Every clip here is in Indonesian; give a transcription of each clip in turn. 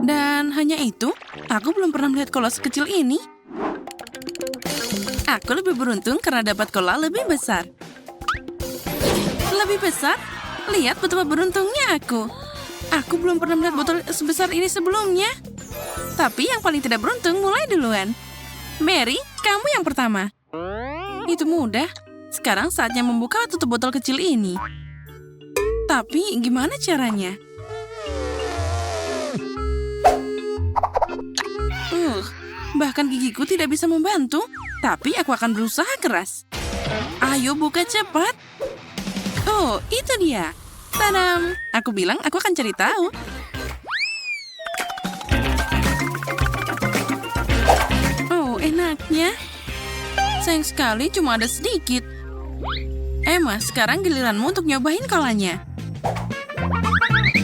Dan hanya itu, aku belum pernah melihat kola sekecil ini. Aku lebih beruntung karena dapat kola lebih besar. Lebih besar? Lihat betapa beruntungnya aku. Aku belum pernah melihat botol sebesar ini sebelumnya. Tapi yang paling tidak beruntung mulai duluan. Mary, kamu yang pertama. Itu mudah. Sekarang saatnya membuka tutup botol kecil ini. Tapi gimana caranya? Bahkan gigiku tidak bisa membantu. Tapi aku akan berusaha keras. Ayo buka cepat. Oh, itu dia. Tadam! Aku bilang aku akan cari tahu. Oh, enaknya. Sayang sekali cuma ada sedikit. Emma, sekarang giliranmu untuk nyobain kolanya.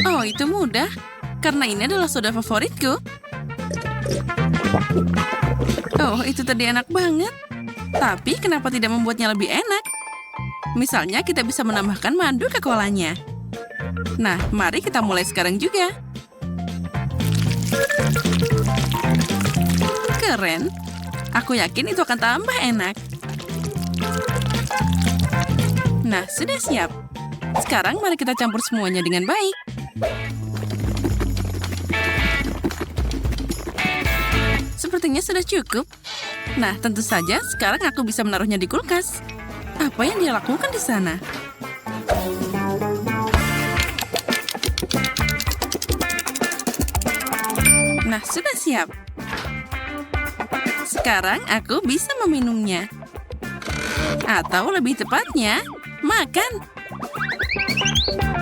Oh, itu mudah. Karena ini adalah soda favoritku. Oh, itu tadi enak banget. Tapi kenapa tidak membuatnya lebih enak? Misalnya kita bisa menambahkan madu ke kolanya. Nah, mari kita mulai sekarang juga. Keren. Aku yakin itu akan tambah enak. Nah, sudah siap. Sekarang mari kita campur semuanya dengan baik. Sepertinya sudah cukup. Nah, tentu saja sekarang aku bisa menaruhnya di kulkas. Apa yang dia lakukan di sana? Nah, sudah siap. Sekarang aku bisa meminumnya. Atau lebih tepatnya, makan.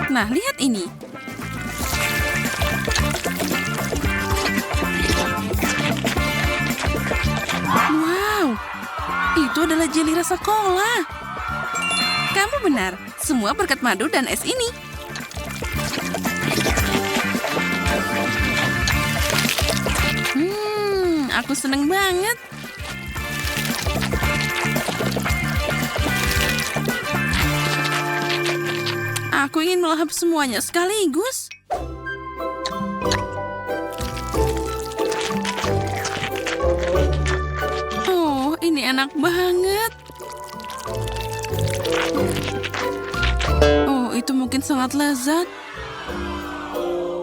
Nah, lihat ini. Wow, itu adalah jeli rasa cola. Kamu benar, semua berkat madu dan es ini. Aku seneng banget. Aku ingin melahap semuanya sekaligus. Oh, ini enak banget. Oh, itu mungkin sangat lezat.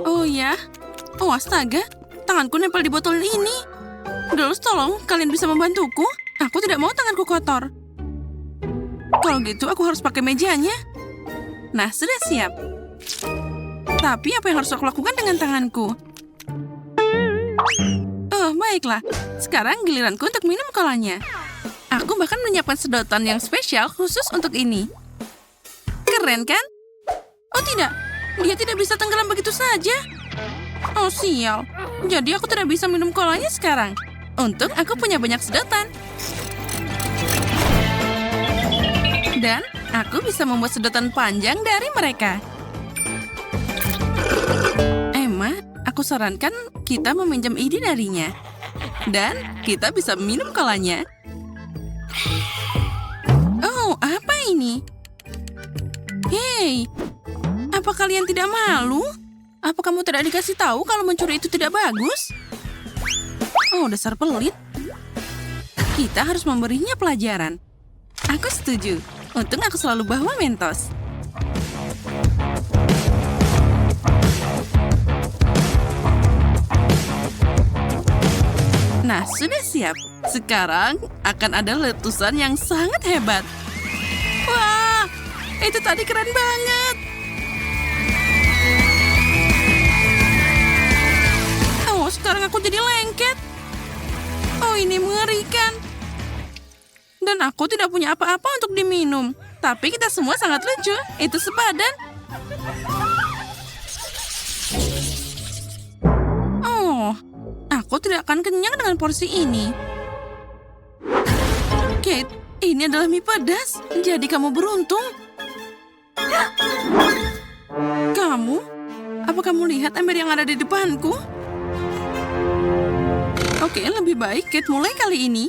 Oh ya? Oh, astaga. Tanganku nempel di botol ini. Girls, tolong, kalian bisa membantuku? Aku tidak mau tanganku kotor. Kalau gitu, aku harus pakai mejanya. Nah, sudah siap. Tapi apa yang harus aku lakukan dengan tanganku? Oh, baiklah. Sekarang giliranku untuk minum kolanya. Aku bahkan menyiapkan sedotan yang spesial khusus untuk ini. Keren, kan? Oh, tidak. Dia tidak bisa tenggelam begitu saja. Oh, sial. Jadi aku tidak bisa minum kolanya sekarang. Untung aku punya banyak sedotan. Dan aku bisa membuat sedotan panjang dari mereka. Emma, aku sarankan kita meminjam ide darinya. Dan kita bisa minum kolanya. Oh, apa ini? Hei, apa kalian tidak malu? Apa kamu tidak dikasih tahu kalau mencuri itu tidak bagus? Oh, dasar pelit. Kita harus memberinya pelajaran. Aku setuju. Untung aku selalu bawa Mentos. Nah, sudah siap. Sekarang akan ada letusan yang sangat hebat. Wah, itu tadi keren banget. Oh, sekarang aku jadi lengket. Oh, ini mengerikan. Dan aku tidak punya apa-apa untuk diminum. Tapi kita semua sangat lucu. Itu sepadan. Oh, aku tidak akan kenyang dengan porsi ini. Kate, ini adalah mie pedas. Jadi kamu beruntung. Kamu? Apa kamu lihat ember yang ada di depanku? Oke, lebih baik Kate mulai kali ini.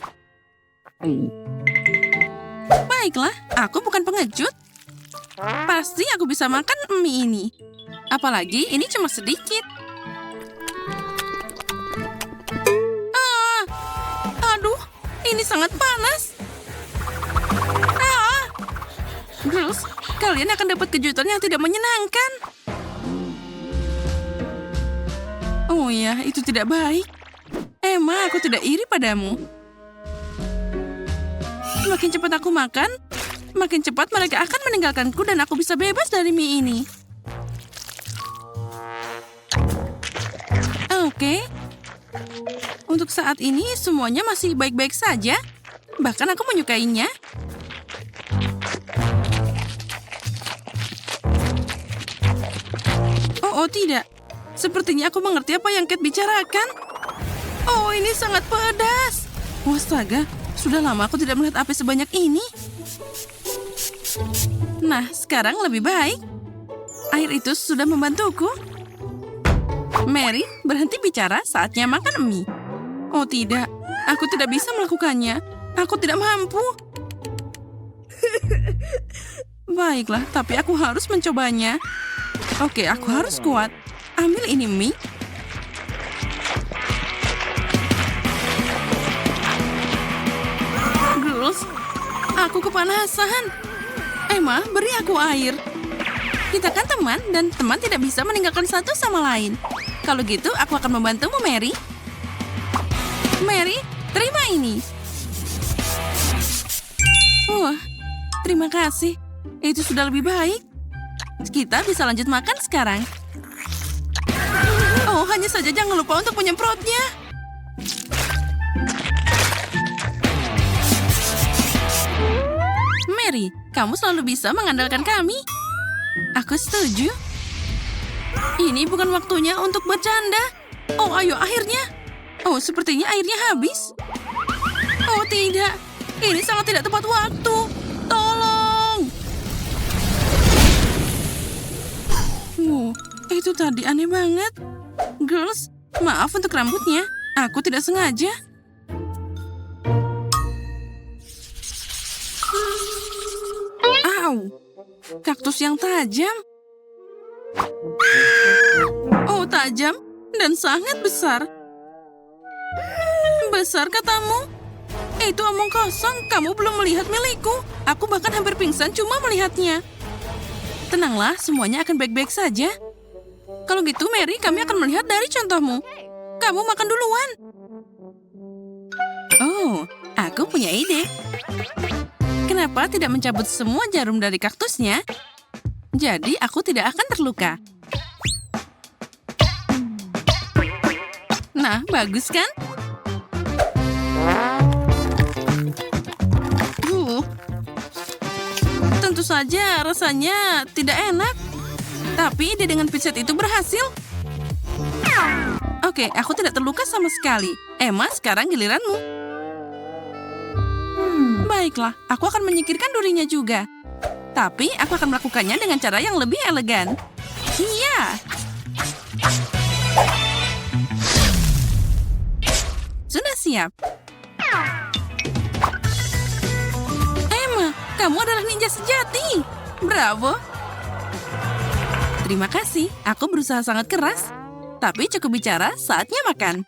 Baiklah, aku bukan pengecut. Pasti aku bisa makan mie ini. Apalagi ini cuma sedikit. sangat panas. Ah! Girls, kalian akan dapat kejutan yang tidak menyenangkan. Oh ya, itu tidak baik. Emma, aku tidak iri padamu. Makin cepat aku makan, makin cepat mereka akan meninggalkanku dan aku bisa bebas dari mie ini. Oke. Untuk saat ini semuanya masih baik-baik saja. Bahkan aku menyukainya. Oh tidak. Sepertinya aku mengerti apa yang Kate bicarakan. Oh, ini sangat pedas. Astaga, sudah lama aku tidak melihat api sebanyak ini. Nah, sekarang lebih baik. Air itu sudah membantuku. Mary, berhenti bicara, saatnya makan mie. Oh tidak, aku tidak bisa melakukannya. Aku tidak mampu. Baiklah, tapi aku harus mencobanya. Oke, aku harus kuat. Ambil ini mie. Girls, aku kepanasan. Emma, beri aku air. Kita kan teman, dan teman tidak bisa meninggalkan satu sama lain. Kalau gitu, aku akan membantumu, Mary. Mary, terima ini. Wah, terima kasih. Itu sudah lebih baik. Kita bisa lanjut makan sekarang. Oh, hanya saja jangan lupa untuk menyemprotnya. Mary, kamu selalu bisa mengandalkan kami. Aku setuju. Ini bukan waktunya untuk bercanda. Oh, ayo akhirnya. Oh, sepertinya airnya habis. Oh, tidak. Ini sangat tidak tepat waktu. Tolong. Itu tadi aneh banget. Girls, maaf untuk rambutnya. Aku tidak sengaja. Au, kaktus yang tajam. Oh, tajam dan sangat besar. Besar katamu? Itu omong kosong, kamu belum melihat milikku. Aku bahkan hampir pingsan cuma melihatnya. Tenanglah, semuanya akan baik-baik saja. Kalau gitu, Mary, kami akan melihat dari contohmu. Kamu makan duluan. Oh, aku punya ide. Kenapa tidak mencabut semua jarum dari kaktusnya? Jadi, aku tidak akan terluka. Nah, bagus kan? Tentu saja rasanya tidak enak. Tapi ide dengan pizza itu berhasil. Oke, aku tidak terluka sama sekali. Emma, sekarang giliranmu. Baiklah, aku akan menyingkirkan durinya juga. Tapi aku akan melakukannya dengan cara yang lebih elegan. Iya. Sudah siap. Emma, kamu adalah ninja sejati. Bravo. Terima kasih, aku berusaha sangat keras. Tapi cukup bicara, saatnya makan.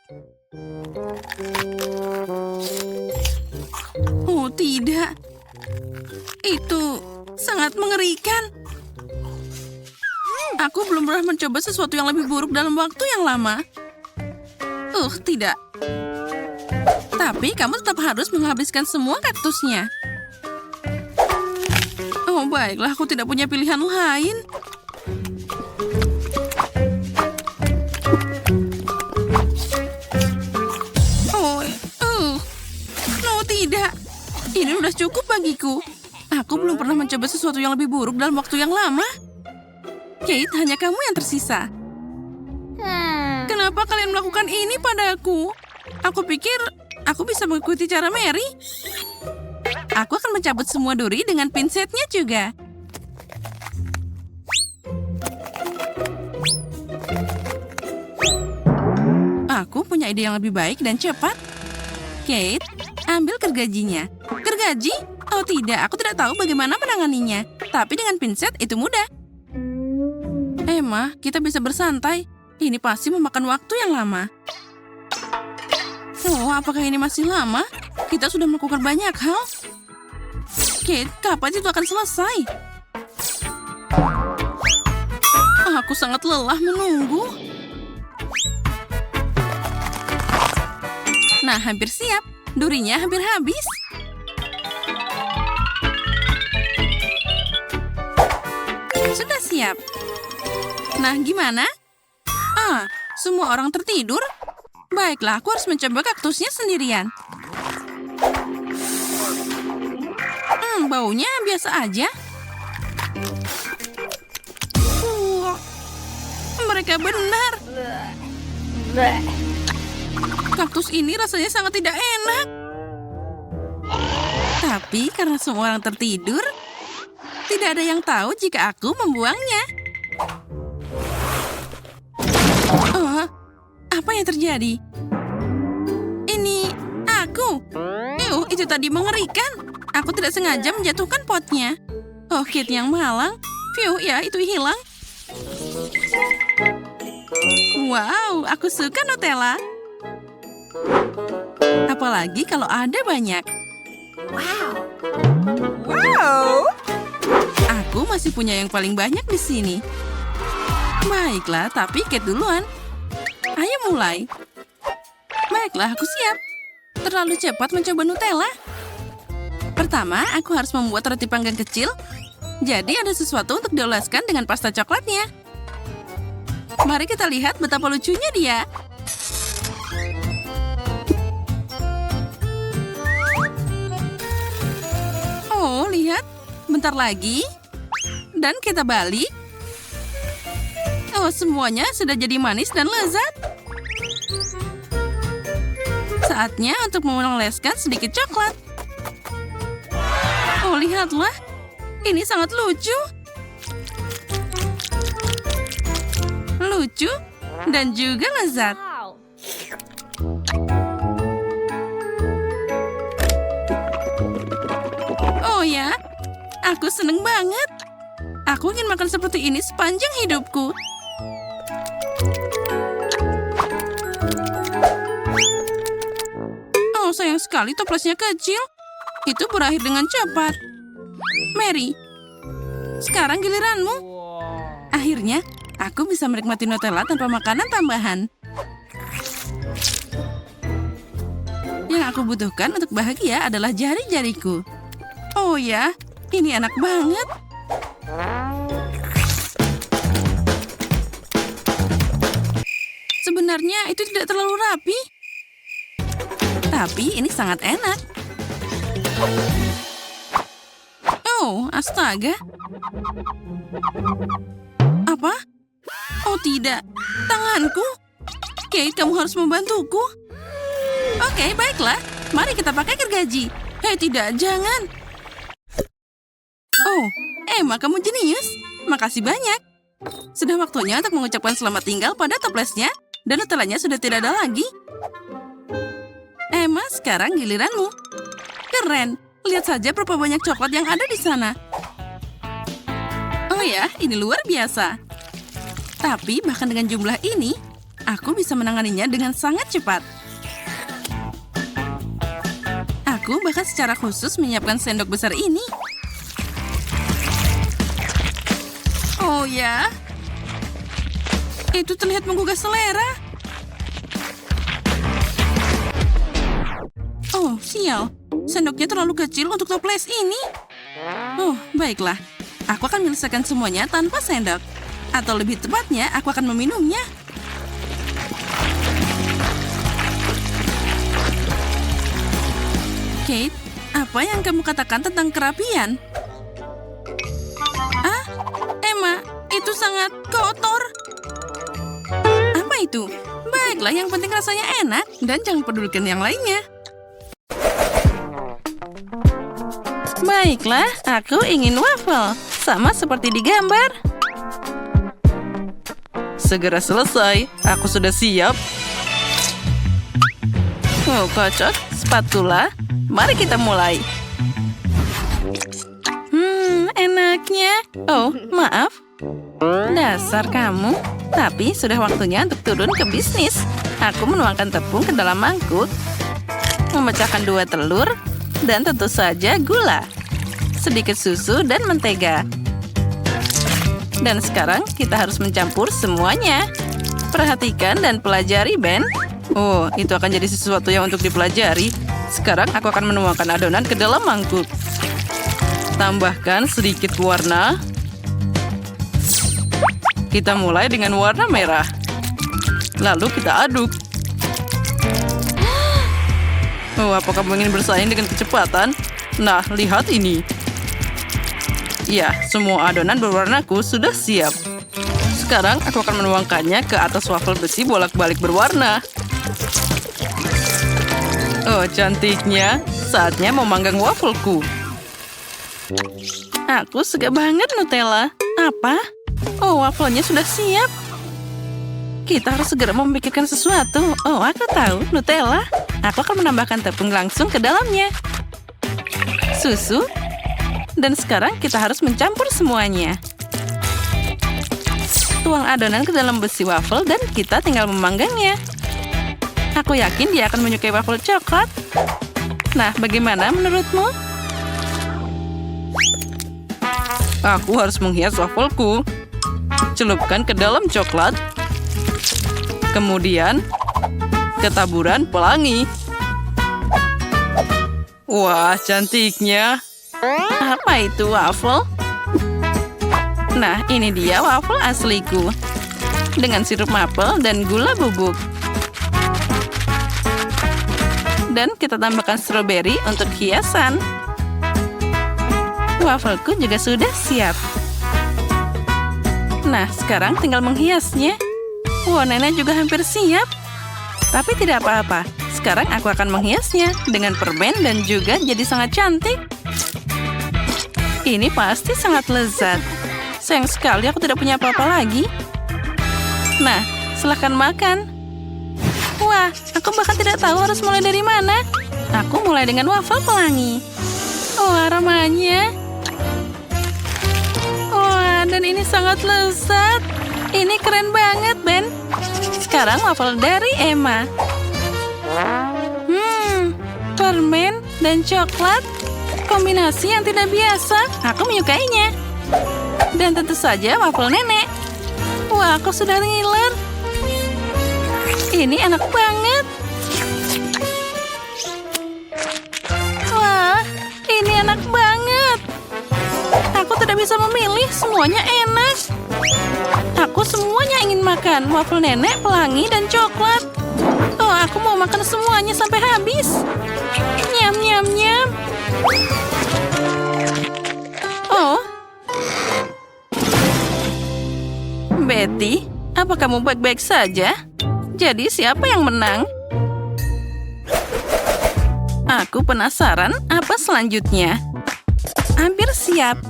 Oh tidak. Itu sangat mengerikan. Aku belum pernah mencoba sesuatu yang lebih buruk dalam waktu yang lama. Tidak. Tapi kamu tetap harus menghabiskan semua kaktusnya. Oh baiklah, aku tidak punya pilihan lain. Tidak, ini sudah cukup bagiku. Aku belum pernah mencoba sesuatu yang lebih buruk dalam waktu yang lama. Kate, hanya kamu yang tersisa. Kenapa kalian melakukan ini padaku? Aku pikir aku bisa mengikuti cara Mary. Aku akan mencabut semua duri dengan pinsetnya juga. Aku punya ide yang lebih baik dan cepat. Kate, ambil gergajinya. Gergaji? Oh tidak, aku tidak tahu bagaimana menanganinya. Tapi dengan pinset itu mudah. Emma, kita bisa bersantai. Ini pasti memakan waktu yang lama. Oh, apakah ini masih lama? Kita sudah melakukan banyak hal. Kate, kapan itu akan selesai? Aku sangat lelah menunggu. Nah, hampir siap. Durinya hampir habis. Sudah siap. Nah, gimana? Semua orang tertidur? Baiklah, aku harus mencoba kaktusnya sendirian. Baunya biasa aja. Mereka benar. Kaktus ini rasanya sangat tidak enak. Tapi karena semua orang tertidur, tidak ada yang tahu jika aku membuangnya. Apa yang terjadi? Ini aku. Itu tadi mengerikan. Aku tidak sengaja menjatuhkan potnya. Oh, Kate yang malang. Ya, itu hilang. Wow, aku suka Nutella. Apalagi kalau ada banyak. Wow. Aku masih punya yang paling banyak di sini. Baiklah, tapi Kate duluan. Ayo mulai. Baiklah, aku siap. Terlalu cepat mencoba Nutella. Pertama, aku harus membuat roti panggang kecil. Jadi ada sesuatu untuk dioleskan dengan pasta coklatnya. Mari kita lihat betapa lucunya dia. Oh, lihat. Bentar lagi. Dan kita balik. Oh, semuanya sudah jadi manis dan lezat. Saatnya untuk mengoleskan sedikit coklat. Oh, lihatlah. Ini sangat lucu. Lucu dan juga lezat. Oh ya, aku seneng banget. Aku ingin makan seperti ini sepanjang hidupku. Oh, sayang sekali toplesnya kecil. Itu berakhir dengan cepat. Mary, sekarang giliranmu. Akhirnya, aku bisa menikmati Nutella tanpa makanan tambahan. Yang aku butuhkan untuk bahagia adalah jari-jariku. Oh ya, ini enak banget. Sebenarnya itu tidak terlalu rapi. Tapi ini sangat enak. Oh, astaga. Apa? Oh tidak, tanganku. Kate, kamu harus membantuku. Oke, baiklah. Mari kita pakai gergaji. Hei, tidak, jangan. Oh, Emma, kamu jenius. Makasih banyak. Sudah waktunya untuk mengucapkan selamat tinggal pada toplesnya. Dan Nutellanya sudah tidak ada lagi. Emma, sekarang giliranmu. Keren. Lihat saja berapa banyak coklat yang ada di sana. Oh ya, ini luar biasa. Tapi bahkan dengan jumlah ini, aku bisa menanganinya dengan sangat cepat. Aku bahkan secara khusus menyiapkan sendok besar ini. Oh ya, itu terlihat menggugah selera. Oh, sial. Sendoknya terlalu kecil untuk toples ini. Oh, baiklah. Aku akan menyelesaikan semuanya tanpa sendok. Atau lebih tepatnya, aku akan meminumnya. Kate, apa yang kamu katakan tentang kerapian? Emma, itu sangat kotor. Apa itu? Baiklah, yang penting rasanya enak. Dan jangan pedulikan yang lainnya. Baiklah, aku ingin waffle. Sama seperti di gambar. Segera selesai. Aku sudah siap. Oh, kocok. Spatula. Mari kita mulai. Enaknya. Oh, maaf. Dasar kamu. Tapi sudah waktunya untuk turun ke bisnis. Aku menuangkan tepung ke dalam mangkuk. memecahkan 2 telur, dan tentu saja gula, sedikit susu, dan mentega. Dan sekarang kita harus mencampur semuanya. Perhatikan dan pelajari, Ben. Oh, itu akan jadi sesuatu yang untuk dipelajari. Sekarang aku akan menuangkan adonan ke dalam mangkuk. Tambahkan sedikit warna. Kita mulai dengan warna merah. Lalu kita aduk. Oh, apa kamu ingin bersaing dengan kecepatan? Nah, lihat ini. Ya, semua adonan berwarnaku sudah siap. Sekarang aku akan menuangkannya ke atas wafel besi bolak-balik berwarna. Oh, cantiknya. Saatnya memanggang wafelku. Aku suka banget Nutella. Apa? Oh, wafelnya sudah siap. Kita harus segera memikirkan sesuatu. Oh, aku tahu, Nutella. Aku akan menambahkan tepung langsung ke dalamnya. Susu. Dan sekarang kita harus mencampur semuanya. Tuang adonan ke dalam besi wafel dan kita tinggal memanggangnya. Aku yakin dia akan menyukai wafel coklat. Nah, bagaimana menurutmu? Aku harus menghias wafelku. Celupkan ke dalam coklat. Kemudian, ketaburan pelangi. Wah, cantiknya. Apa itu wafel? Nah, ini dia wafel asliku. Dengan sirup maple dan gula bubuk. Dan kita tambahkan stroberi untuk hiasan. Wafelku juga sudah siap. Nah, sekarang tinggal menghiasnya. Wow, nenek juga hampir siap. Tapi tidak apa-apa. Sekarang aku akan menghiasnya dengan permen dan juga jadi sangat cantik. Ini pasti sangat lezat. Sayang sekali aku tidak punya apa-apa lagi. Nah, silakan makan. Wah, aku bahkan tidak tahu harus mulai dari mana. Aku mulai dengan wafel pelangi. Oh, aromanya. Wah, dan ini sangat lezat. Ini keren banget, Ben. Sekarang wafel dari Emma. Permen dan coklat. Kombinasi yang tidak biasa. Aku menyukainya. Dan tentu saja wafel nenek. Wah, aku sudah ngiler. Ini enak banget. Wah, ini enak banget. Aku tidak bisa memilih, semuanya enak. Aku semuanya ingin makan. Wafel nenek, pelangi, dan coklat. Oh, aku mau makan semuanya sampai habis. Nyam, nyam, nyam. Oh. Betty, apa kamu baik-baik saja? Jadi siapa yang menang? Aku penasaran apa selanjutnya. Hampir siap.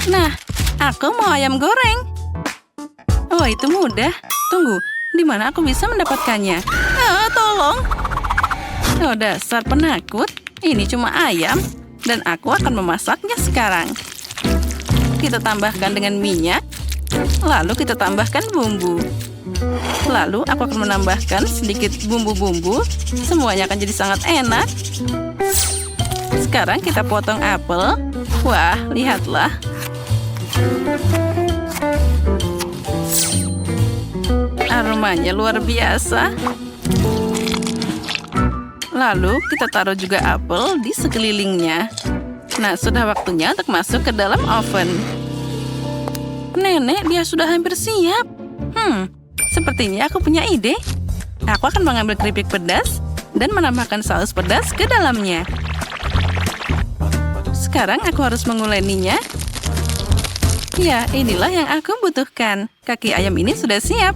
Nah, aku mau ayam goreng. Oh, itu mudah. Tunggu, di mana aku bisa mendapatkannya? Ah, tolong. Oh, dasar penakut. Ini cuma ayam, dan aku akan memasaknya sekarang. Kita tambahkan dengan minyak, lalu kita tambahkan bumbu. Lalu aku akan menambahkan sedikit bumbu-bumbu. Semuanya akan jadi sangat enak. Sekarang kita potong apel. Wah, lihatlah. Aromanya luar biasa. Lalu kita taruh juga apel di sekelilingnya. Nah, sudah waktunya untuk masuk ke dalam oven. Nenek, dia sudah hampir siap. Sepertinya aku punya ide. Aku akan mengambil keripik pedas dan menambahkan saus pedas ke dalamnya. Sekarang aku harus menguleninya. Ya, inilah yang aku butuhkan. Kaki ayam ini sudah siap.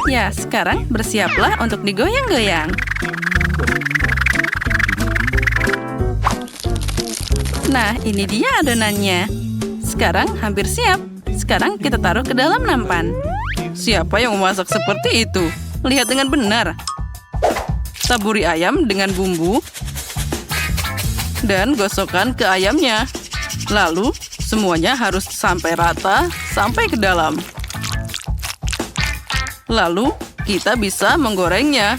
Ya, sekarang bersiaplah untuk digoyang-goyang. Nah, ini dia adonannya. Sekarang hampir siap. Sekarang kita taruh ke dalam nampan. Siapa yang memasak seperti itu? Lihat dengan benar. Taburi ayam dengan bumbu. Dan gosokkan ke ayamnya. Lalu, semuanya harus sampai rata, sampai ke dalam. Lalu, kita bisa menggorengnya.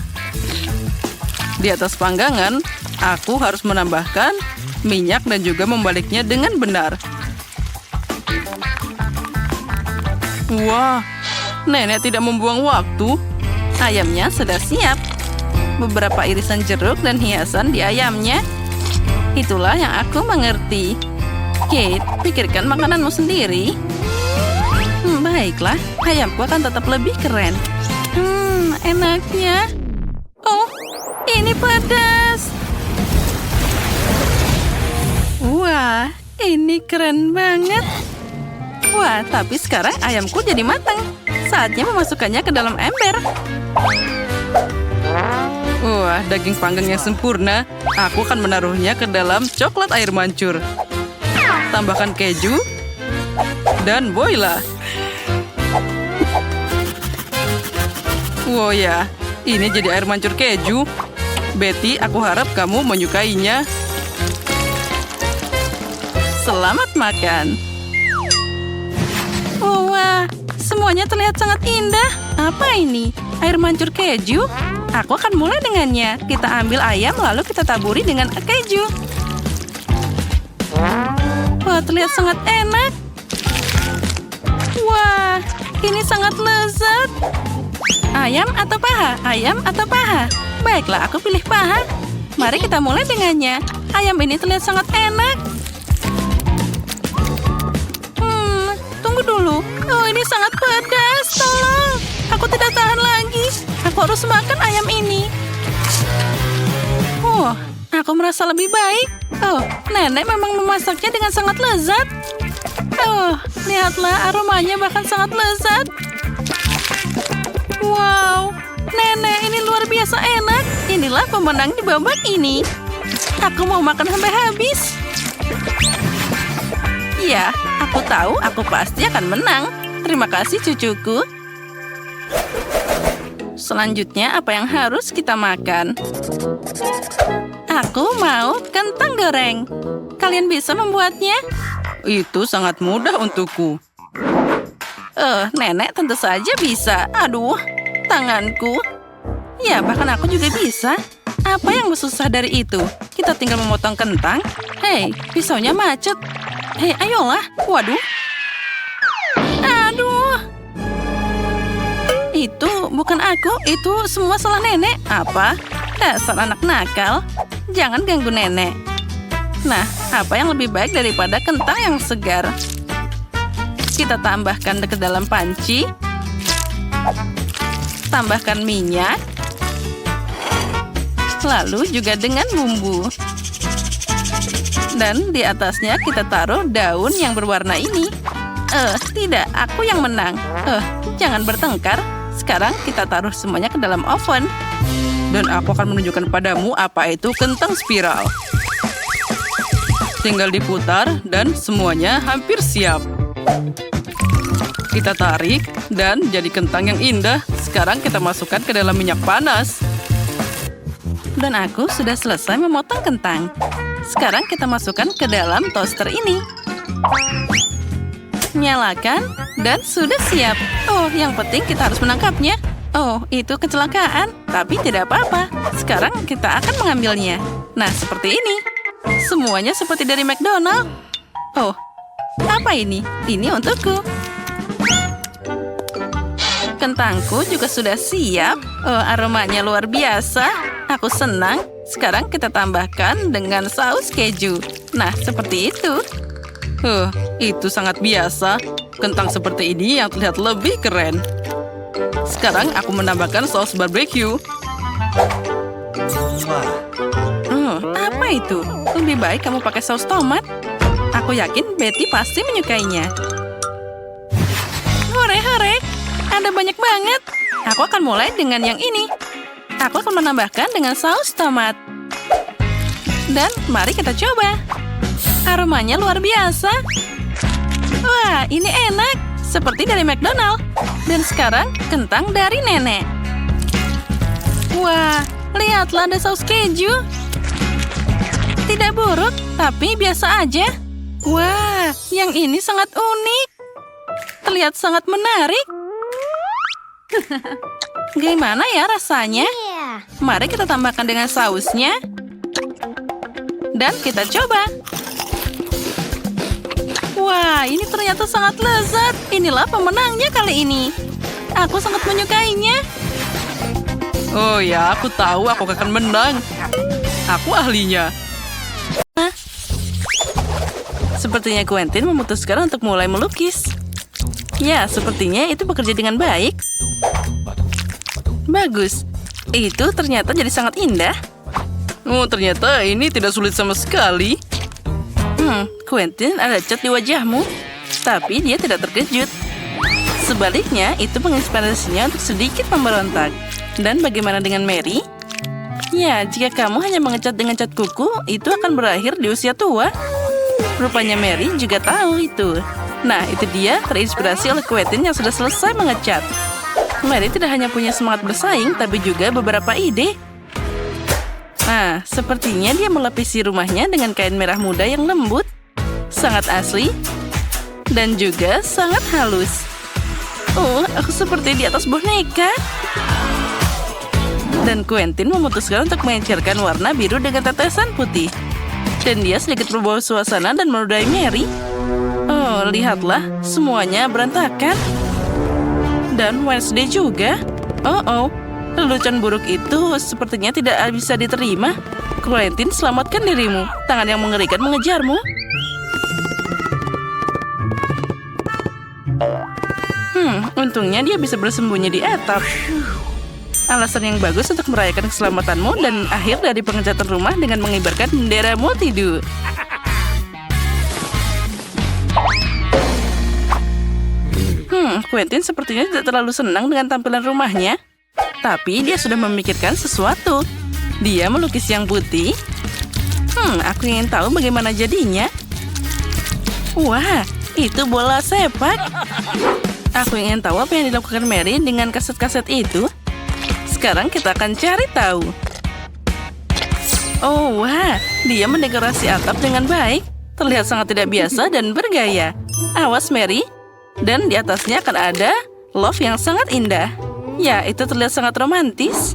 Di atas panggangan, aku harus menambahkan minyak dan juga membaliknya dengan benar. Wah, nenek tidak membuang waktu. Ayamnya sudah siap. Beberapa irisan jeruk dan hiasan di ayamnya. Itulah yang aku mengerti. Kate, pikirkan makananmu sendiri. Baiklah, ayamku akan tetap lebih keren. Enaknya. Oh, ini pedas. Wah, ini keren banget. Wah, tapi sekarang ayamku jadi matang. Saatnya memasukkannya ke dalam ember. Wah, daging panggang yang sempurna. Aku akan menaruhnya ke dalam coklat air mancur. Tambahkan keju. Dan voila. Wow ya, ini jadi air mancur keju. Betty, aku harap kamu menyukainya. Selamat makan. Wah, semuanya terlihat sangat indah. Apa ini? Air mancur keju? Aku akan mulai dengannya. Kita ambil ayam lalu kita taburi dengan keju. Wah, terlihat sangat enak. Wah, ini sangat lezat. Ayam atau paha? Ayam atau paha? Baiklah, aku pilih paha. Mari kita mulai dengannya. Ayam ini terlihat sangat enak. Tunggu dulu. Oh, ini sangat pedas. Tolong. Aku tidak tahan lagi. Aku harus makan ayam ini. Aku merasa lebih baik. Oh, nenek memang memasaknya dengan sangat lezat. Oh, lihatlah aromanya bahkan sangat lezat. Wow, nenek ini luar biasa enak. Inilah pemenang di babak ini. Aku mau makan sampai habis. Ya, aku tahu aku pasti akan menang. Terima kasih cucuku. Selanjutnya apa yang harus kita makan? Aku mau kentang goreng. Kalian bisa membuatnya? Itu sangat mudah untukku. Nenek tentu saja bisa. Aduh, tanganku. Ya, bahkan aku juga bisa. Apa yang susah dari itu? Kita tinggal memotong kentang. Hei, pisaunya macet. Hei, ayolah. Waduh. Aduh. Itu bukan aku. Itu semua salah nenek. Apa? Dasar anak nakal. Jangan ganggu nenek. Nah, apa yang lebih baik daripada kentang yang segar? Kita tambahkan ke dalam panci. Tambahkan minyak. Lalu juga dengan bumbu. Dan di atasnya kita taruh daun yang berwarna ini. Tidak, aku yang menang. Jangan bertengkar. Sekarang kita taruh semuanya ke dalam oven. Dan aku akan menunjukkan padamu apa itu kentang spiral. Tinggal diputar dan semuanya hampir siap. Kita tarik dan jadi kentang yang indah. Sekarang kita masukkan ke dalam minyak panas. Dan aku sudah selesai memotong kentang. Sekarang kita masukkan ke dalam toaster ini. Nyalakan dan sudah siap. Oh, yang penting kita harus menangkapnya. Oh, itu kecelakaan. Tapi tidak apa-apa. Sekarang kita akan mengambilnya. Nah, seperti ini. Semuanya seperti dari McDonald. Oh, apa ini? Ini untukku. Kentangku juga sudah siap. Oh, aromanya luar biasa. Aku senang. Sekarang kita tambahkan dengan saus keju. Nah, seperti itu. Itu sangat biasa. Kentang seperti ini yang terlihat lebih keren. Sekarang aku menambahkan saus barbecue. Apa itu? Lebih baik kamu pakai saus tomat. Aku yakin Betty pasti menyukainya. Hore-hore, ada banyak banget. Aku akan mulai dengan yang ini. Aku akan menambahkan dengan saus tomat. Dan mari kita coba. Aromanya luar biasa. Wah, ini enak. Seperti dari McDonald. Dan sekarang kentang dari nenek. Wah, lihatlah ada saus keju. Tidak buruk, tapi biasa aja. Wah, yang ini sangat unik. Terlihat sangat menarik. Gimana ya rasanya? Mari kita tambahkan dengan sausnya. Dan kita coba. Wah, ini ternyata sangat lezat. Inilah pemenangnya kali ini. Aku sangat menyukainya. Oh ya, aku tahu aku akan menang. Aku ahlinya. Sepertinya Quentin memutuskan untuk mulai melukis. Ya, sepertinya itu bekerja dengan baik. Bagus. Itu ternyata jadi sangat indah. Oh, ternyata ini tidak sulit sama sekali. Quentin, ada cat di wajahmu. Tapi dia tidak terkejut. Sebaliknya, itu menginspirasinya untuk sedikit memberontak. Dan bagaimana dengan Mary? Ya, jika kamu hanya mengecat dengan cat kuku, itu akan berakhir di usia tua. Rupanya Mary juga tahu itu. Nah, itu dia terinspirasi oleh Quentin yang sudah selesai mengecat. Mary tidak hanya punya semangat bersaing, tapi juga beberapa ide. Nah, sepertinya dia melapisi rumahnya dengan kain merah muda yang lembut. Sangat asli. Dan juga sangat halus. Oh, aku seperti di atas boneka. Dan Quentin memutuskan untuk mengecerkan warna biru dengan tetesan putih. Dan dia sedikit berubah suasana dan menodai Mary. Oh, lihatlah, semuanya berantakan. Dan Wednesday juga. Oh, lelucon buruk itu sepertinya tidak bisa diterima. Quentin, selamatkan dirimu. Tangan yang mengerikan mengejarmu. Untungnya dia bisa bersembunyi di atap. Alasan yang bagus untuk merayakan keselamatanmu dan akhir dari pengecatan rumah dengan mengibarkan bendera multidu. Quentin sepertinya tidak terlalu senang dengan tampilan rumahnya. Tapi dia sudah memikirkan sesuatu. Dia melukis yang putih. Aku ingin tahu bagaimana jadinya. Wah, itu bola sepak. Aku ingin tahu apa yang dilakukan Mary dengan kaset-kaset itu. Sekarang kita akan cari tahu. Oh, wah, dia mendekorasi atap dengan baik. Terlihat sangat tidak biasa dan bergaya. Awas, Mary. Dan di atasnya akan ada love yang sangat indah. Ya, itu terlihat sangat romantis.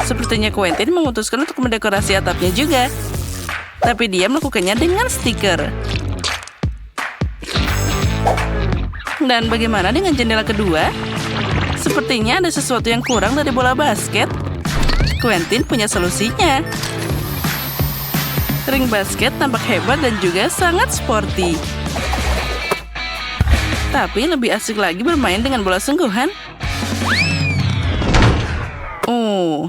Sepertinya Quentin memutuskan untuk mendekorasi atapnya juga. Tapi dia melakukannya dengan stiker. Dan bagaimana dengan jendela kedua? Sepertinya ada sesuatu yang kurang dari bola basket. Quentin punya solusinya. Ring basket tampak hebat dan juga sangat sporty. Tapi lebih asik lagi bermain dengan bola sungguhan. Oh,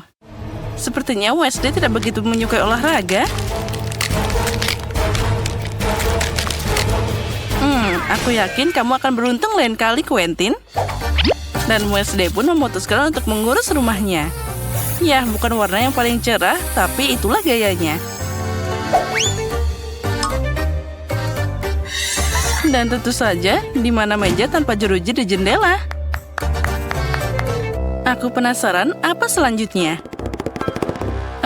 sepertinya Wesley tidak begitu menyukai olahraga. Aku yakin kamu akan beruntung lain kali, Quentin. Dan Wesley pun memutuskan untuk mengurus rumahnya. Ya, bukan warna yang paling cerah, tapi itulah gayanya. Dan tentu saja, di mana meja tanpa jeruji di jendela. Aku penasaran apa selanjutnya.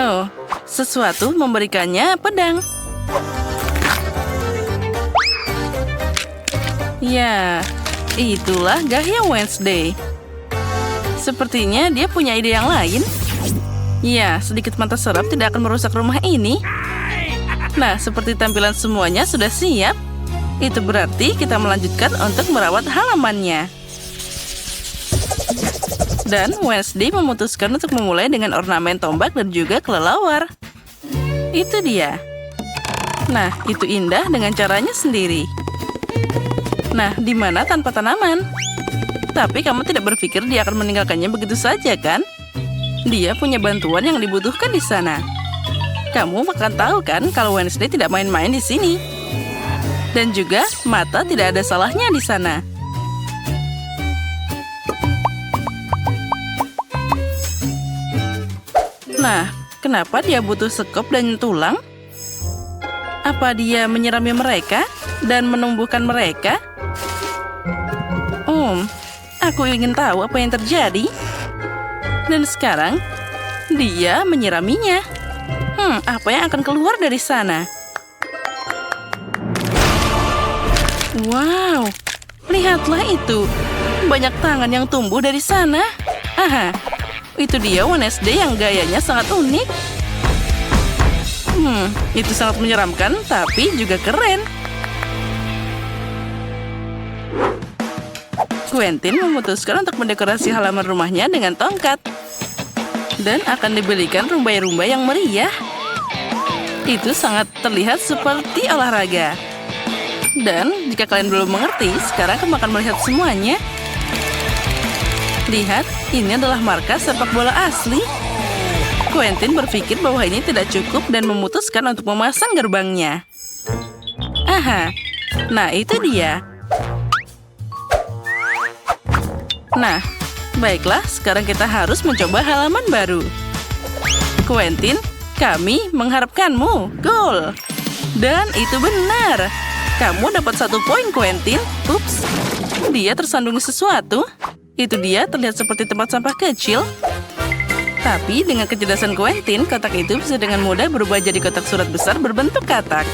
Oh, sesuatu memberikannya pedang. Ya, itulah gaya Wednesday. Sepertinya dia punya ide yang lain. Ya, sedikit mata serap tidak akan merusak rumah ini. Nah, seperti tampilan semuanya sudah siap. Itu berarti kita melanjutkan untuk merawat halamannya. Dan Wednesday memutuskan untuk memulai dengan ornamen tombak dan juga kelelawar. Itu dia. Nah, itu indah dengan caranya sendiri. Nah, di mana tanpa tanaman? Tapi kamu tidak berpikir dia akan meninggalkannya begitu saja, kan? Dia punya bantuan yang dibutuhkan di sana. Kamu akan tahu kan kalau Wednesday tidak main-main di sini. Dan juga mata tidak ada salahnya di sana. Nah, kenapa dia butuh sekop dan tulang? Apa dia menyirami mereka dan menumbuhkan mereka? Aku ingin tahu apa yang terjadi. Dan sekarang, dia menyiraminya. Apa yang akan keluar dari sana? Wow, lihatlah itu. Banyak tangan yang tumbuh dari sana. Aha, itu dia Wednesday yang gayanya sangat unik. Itu sangat menyeramkan, tapi juga keren. Quentin memutuskan untuk mendekorasi halaman rumahnya dengan tongkat. Dan akan dibelikan rumbai-rumbai yang meriah. Itu sangat terlihat seperti olahraga. Dan jika kalian belum mengerti, sekarang kamu akan melihat semuanya. Lihat, ini adalah markas sepak bola asli. Quentin berpikir bahwa ini tidak cukup dan memutuskan untuk memasang gerbangnya. Aha, nah itu dia. Nah, baiklah, sekarang kita harus mencoba halaman baru. Quentin, kami mengharapkanmu. Gol! Dan itu benar. Kamu dapat 1 poin, Quentin. Ups, dia tersandung sesuatu. Itu dia terlihat seperti tempat sampah kecil. Tapi dengan kecerdasan Quentin, kotak itu bisa dengan mudah berubah jadi kotak surat besar berbentuk katak.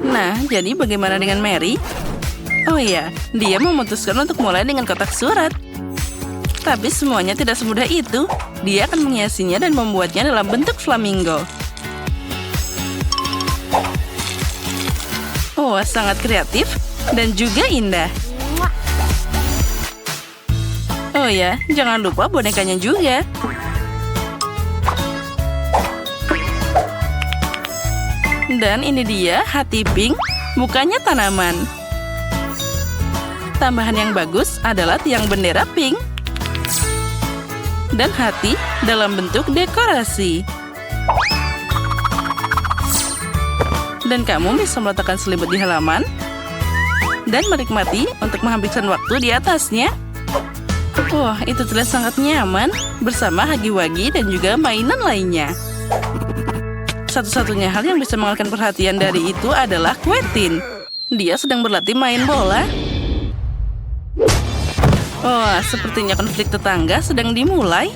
Nah, jadi bagaimana dengan Mary? Oh iya, dia memutuskan untuk mulai dengan kotak surat. Tapi semuanya tidak semudah itu. Dia akan menghiasinya dan membuatnya dalam bentuk flamingo. Oh, sangat kreatif dan juga indah. Oh ya, jangan lupa bonekanya juga. Dan ini dia hati pink, bukannya tanaman. Tambahan yang bagus adalah tiang bendera pink. Dan hati dalam bentuk dekorasi. Dan kamu bisa meletakkan selimut di halaman. Dan menikmati untuk menghabiskan waktu di atasnya. Wah, itu terlihat sangat nyaman bersama hagi-wagi dan juga mainan lainnya. Satu-satunya hal yang bisa mengalihkan perhatian dari itu adalah Quentin. Dia sedang berlatih main bola. Oh, sepertinya konflik tetangga sedang dimulai.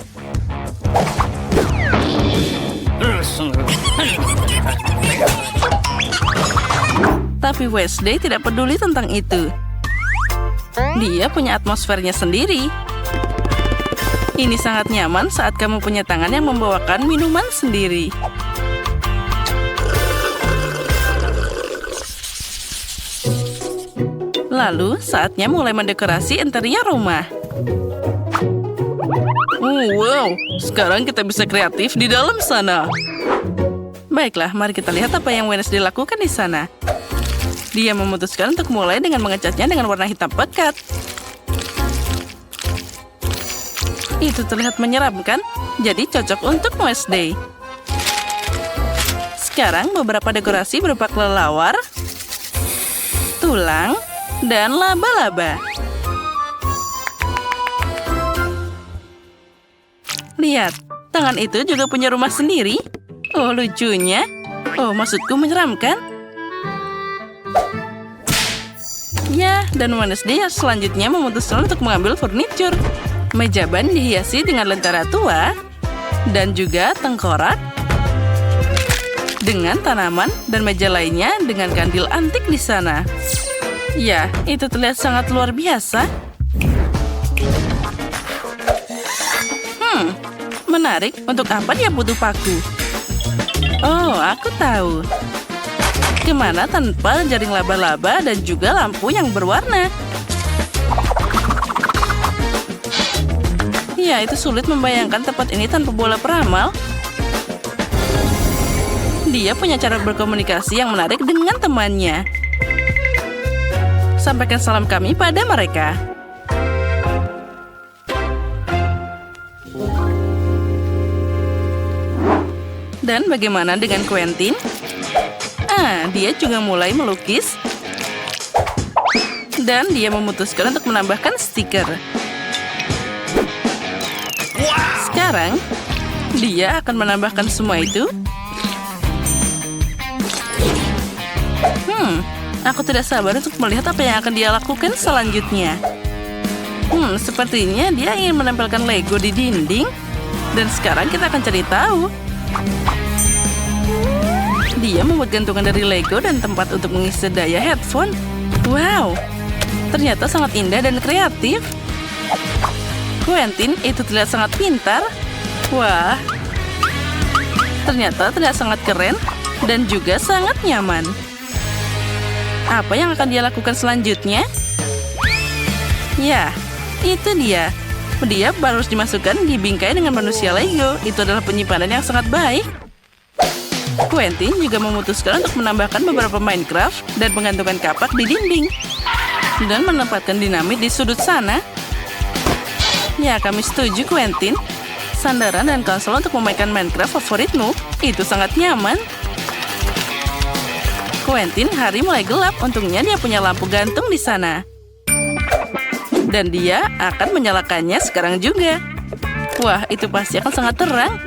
Tapi Wednesday tidak peduli tentang itu. Dia punya atmosfernya sendiri. Ini sangat nyaman saat kamu punya tangan yang membawakan minuman sendiri. Lalu, saatnya mulai mendekorasi interior rumah. Wow, sekarang kita bisa kreatif di dalam sana. Baiklah, mari kita lihat apa yang Wednesday lakukan di sana. Dia memutuskan untuk mulai dengan mengecatnya dengan warna hitam pekat. Itu terlihat menyeramkan, jadi cocok untuk Wednesday. Sekarang beberapa dekorasi berupa kelelawar, tulang, dan laba-laba. Lihat, tangan itu juga punya rumah sendiri. Oh, lucunya. Oh, maksudku menyeramkan. Ya, dan Wednesday selanjutnya memutuskan untuk mengambil furniture. Meja ban dihiasi dengan lentera tua, dan juga tengkorak, dengan tanaman dan meja lainnya dengan kandil antik di sana. Ya, itu terlihat sangat luar biasa. Menarik. Untuk apa dia butuh paku? Oh, aku tahu. Kemana tanpa jaring laba-laba dan juga lampu yang berwarna? Ya, itu sulit membayangkan tempat ini tanpa bola peramal. Dia punya cara berkomunikasi yang menarik dengan temannya. Sampaikan salam kami pada mereka. Dan bagaimana dengan Quentin? Dia juga mulai melukis. Dan dia memutuskan untuk menambahkan stiker. Sekarang, dia akan menambahkan semua itu. Aku tidak sabar untuk melihat apa yang akan dia lakukan selanjutnya. Sepertinya dia ingin menempelkan Lego di dinding. Dan sekarang kita akan cari tahu. Dia membuat gantungan dari Lego dan tempat untuk mengisi daya headphone. Wow, ternyata sangat indah dan kreatif. Quentin itu terlihat sangat pintar. Wah, ternyata terlihat sangat keren dan juga sangat nyaman. Apa yang akan dia lakukan selanjutnya? Ya, itu dia. Dia harus dimasukkan di bingkai dengan manusia Lego. Itu adalah penyimpanan yang sangat baik. Quentin juga memutuskan untuk menambahkan beberapa Minecraft dan menggantungkan kapak di dinding. Dan menempatkan dinamit di sudut sana. Ya, kami setuju, Quentin. Sandaran dan konsol untuk memainkan Minecraft favoritmu. Itu sangat nyaman. Quentin, hari mulai gelap. Untungnya dia punya lampu gantung di sana. Dan dia akan menyalakannya sekarang juga. Wah, itu pasti akan sangat terang.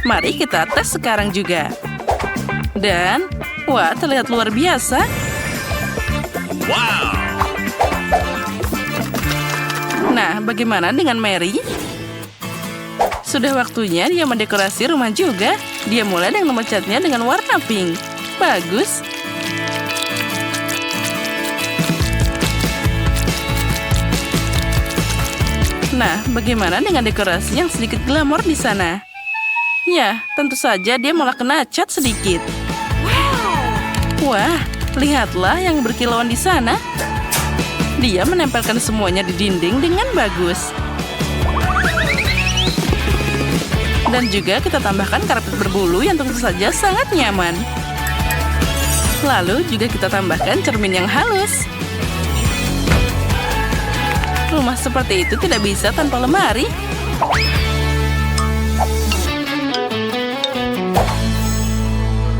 Mari kita tes sekarang juga. Dan, wah, terlihat luar biasa. Wow! Nah, bagaimana dengan Mary? Sudah waktunya dia mendekorasi rumah juga. Dia mulai dengan memecatnya dengan warna pink. Bagus. Nah, bagaimana dengan dekorasi yang sedikit glamor di sana? Ya, tentu saja dia malah kena cat sedikit. Wah, lihatlah yang berkilauan di sana. Dia menempelkan semuanya di dinding dengan bagus. Dan juga kita tambahkan karpet berbulu yang tentu saja sangat nyaman. Lalu juga kita tambahkan cermin yang halus. Rumah seperti itu tidak bisa tanpa lemari.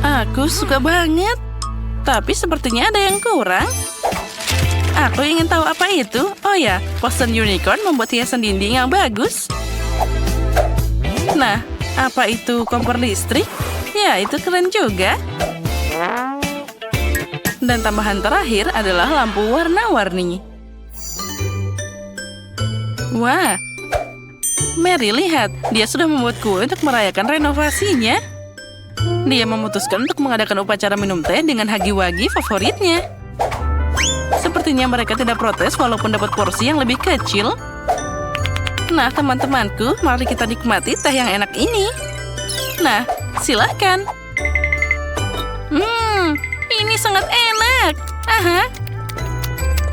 Aku suka banget. Tapi sepertinya ada yang kurang. Aku ingin tahu apa itu. Oh ya, poster unicorn membuat hiasan dinding yang bagus. Nah, apa itu kompor listrik? Ya, itu keren juga. Dan tambahan terakhir adalah lampu warna-warni. Wah, Mary, lihat. Dia sudah membuat kue untuk merayakan renovasinya. Dia memutuskan untuk mengadakan upacara minum teh dengan hagi-wagi favoritnya. Sepertinya mereka tidak protes walaupun dapat porsi yang lebih kecil. Nah, teman-temanku, mari kita nikmati teh yang enak ini. Nah, silahkan. Ini sangat enak. Aha.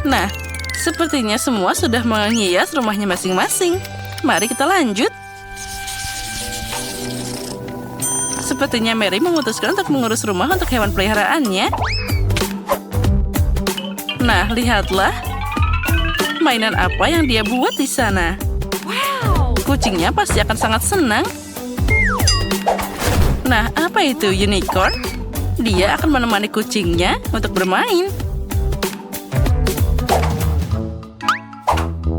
Nah, sepertinya semua sudah menghias rumahnya masing-masing. Mari kita lanjut. Sepertinya Mary memutuskan untuk mengurus rumah untuk hewan peliharaannya. Nah, lihatlah. Mainan apa yang dia buat di sana. Kucingnya pasti akan sangat senang. Nah, apa itu unicorn? Dia akan menemani kucingnya untuk bermain.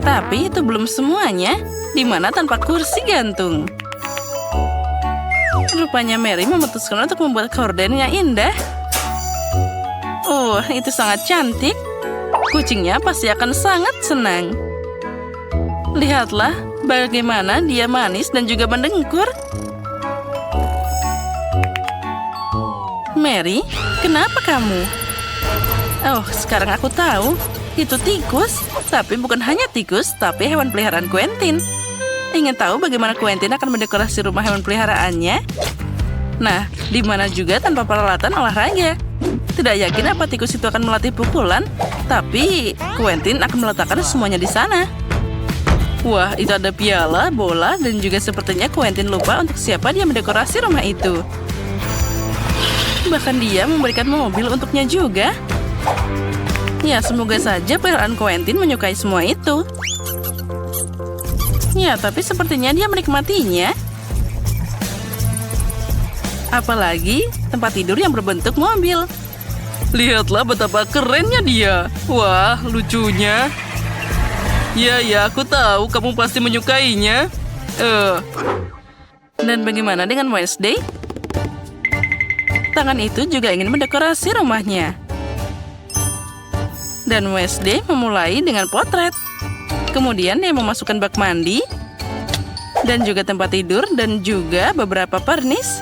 Tapi itu belum semuanya. Di mana tanpa kursi gantung. Rupanya Mary memutuskan untuk membuat korden yang indah. Oh, itu sangat cantik. Kucingnya pasti akan sangat senang. Lihatlah bagaimana dia manis dan juga mendengkur. Mary, kenapa kamu? Oh, sekarang aku tahu. Itu tikus. Tapi bukan hanya tikus, tapi hewan peliharaan Quentin. Ingin tahu bagaimana Quentin akan mendekorasi rumah hewan peliharaannya? Nah, di mana juga tanpa peralatan olahraga. Tidak yakin apa tikus itu akan melatih pukulan, tapi Quentin akan meletakkan semuanya di sana. Wah, itu ada piala, bola, dan juga sepertinya Quentin lupa untuk siapa dia mendekorasi rumah itu. Bahkan dia memberikan mobil untuknya juga. Ya, semoga saja peliharaan Quentin menyukai semua itu. Ya, tapi sepertinya dia menikmatinya. Apalagi tempat tidur yang berbentuk mobil. Lihatlah betapa kerennya dia. Wah, lucunya. Ya, aku tahu kamu pasti menyukainya. Dan bagaimana dengan Wednesday? Tangan itu juga ingin mendekorasi rumahnya. Dan Wednesday memulai dengan potret. Kemudian dia memasukkan bak mandi. Dan juga tempat tidur dan juga beberapa pernis.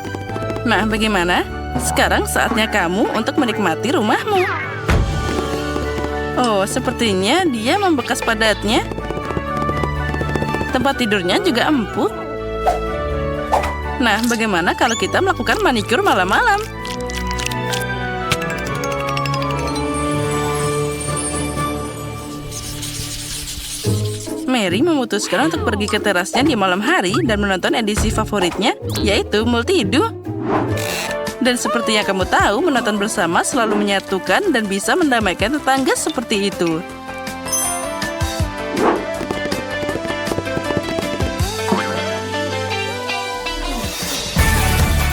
Nah, bagaimana? Sekarang saatnya kamu untuk menikmati rumahmu. Oh, sepertinya dia membekas padatnya. Tempat tidurnya juga empuk. Nah, bagaimana kalau kita melakukan manikur malam-malam? Mary memutuskan untuk pergi ke terasnya di malam hari dan menonton edisi favoritnya, yaitu Multidu. Dan seperti yang kamu tahu, menonton bersama selalu menyatukan dan bisa mendamaikan tetangga seperti itu.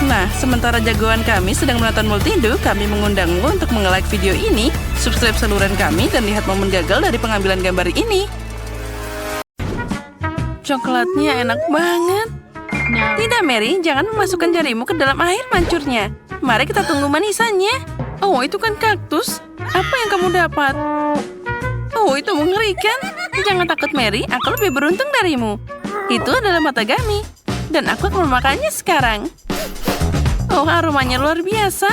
Nah, sementara jagoan kami sedang menonton Multidu, kami mengundangmu untuk nge-like video ini, subscribe saluran kami, dan lihat momen gagal dari pengambilan gambar ini. Coklatnya enak banget. Tidak, Mary, jangan memasukkan jarimu ke dalam air mancurnya. Mari kita tunggu manisannya. Oh, itu kan kaktus. Apa yang kamu dapat? Oh, itu mengerikan. Jangan takut, Mary, aku lebih beruntung darimu. Itu adalah matagami. Dan aku akan memakannya sekarang. Oh, aromanya luar biasa.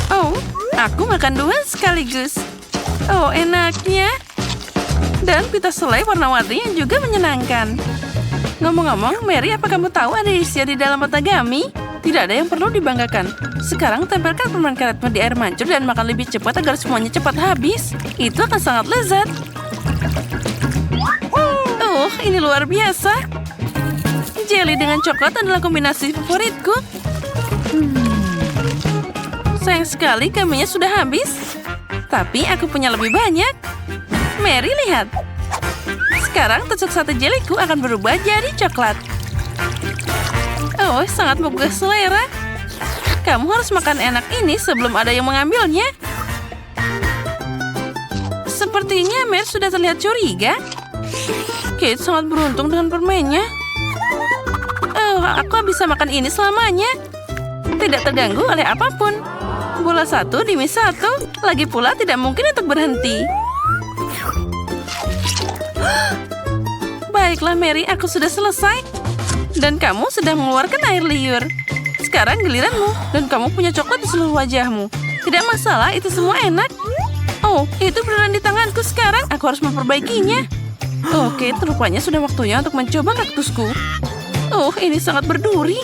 Oh, aku makan 2 sekaligus. Oh, enaknya. Dan pita selai warna-warni yang juga menyenangkan. Ngomong-ngomong, Mary, apa kamu tahu ada isian di dalam matagami? Tidak ada yang perlu dibanggakan. Sekarang tempelkan permen karetmu di air mancur dan makan lebih cepat agar semuanya cepat habis. Itu akan sangat lezat. Oh, ini luar biasa. Jelly dengan coklat adalah kombinasi favoritku. Sayang sekali gaminya sudah habis. Tapi aku punya lebih banyak. Mary, lihat. Sekarang tusuk sate jeliku akan berubah jadi coklat. Oh, sangat menggugah selera. Kamu harus makan enak ini sebelum ada yang mengambilnya. Sepertinya Mary sudah terlihat curiga. Kate sangat beruntung dengan permennya. Oh, aku bisa makan ini selamanya. Tidak terganggu oleh apapun. Bola 1 demi 1. Lagi pula tidak mungkin untuk berhenti. Baiklah, Mary, aku sudah selesai. Dan kamu sedang mengeluarkan air liur. Sekarang giliranmu, dan kamu punya coklat di seluruh wajahmu. Tidak masalah, itu semua enak. Oh, itu beneran di tanganku sekarang. Aku harus memperbaikinya. Oke, rupanya sudah waktunya untuk mencoba kaktusku. Oh, ini sangat berduri.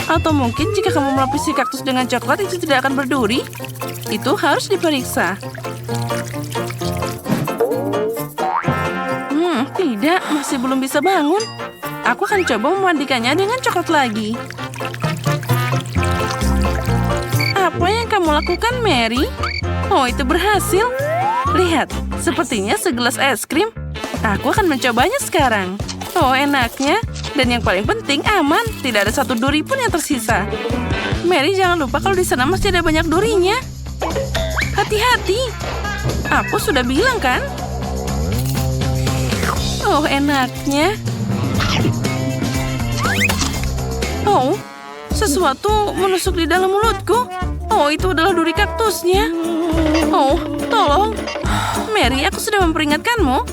Atau mungkin jika kamu melapisi kaktus dengan coklat, itu tidak akan berduri. Itu harus diperiksa. Tidak, masih belum bisa bangun. Aku akan coba memandikannya dengan coklat lagi. Apa yang kamu lakukan, Mary? Oh, itu berhasil. Lihat, sepertinya segelas es krim. Aku akan mencobanya sekarang. Oh, enaknya. Dan yang paling penting, aman. Tidak ada satu duri pun yang tersisa. Mary, jangan lupa kalau di sana masih ada banyak durinya. Hati-hati. Aku sudah bilang, kan? Oh, enaknya. Oh, sesuatu menusuk di dalam mulutku. Oh, itu adalah duri kaktusnya. Oh, tolong. Mary, aku sudah memperingatkanmu.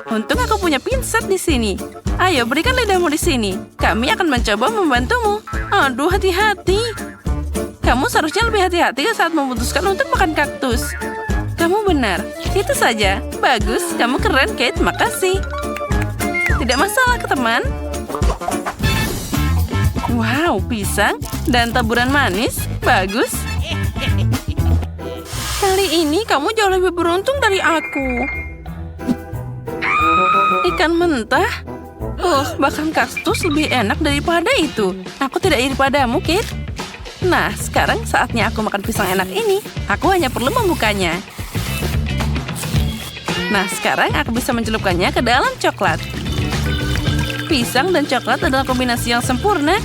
Untung aku punya pinset di sini. Ayo, berikan lidahmu di sini. Kami akan mencoba membantumu. Aduh, hati-hati. Kamu seharusnya lebih hati-hati saat memutuskan untuk makan kaktus. Kamu benar. Itu saja. Bagus, kamu keren, Kate. Makasih. Tidak masalah, teman. Wow, pisang dan taburan manis. Bagus. Kali ini kamu jauh lebih beruntung dari aku. Ikan mentah? Oh, bahkan kaktus lebih enak daripada itu. Aku tidak iri padamu, Kate. Nah, sekarang saatnya aku makan pisang enak ini. Aku hanya perlu membukanya. Nah, sekarang aku bisa mencelupkannya ke dalam coklat. Pisang dan coklat adalah kombinasi yang sempurna.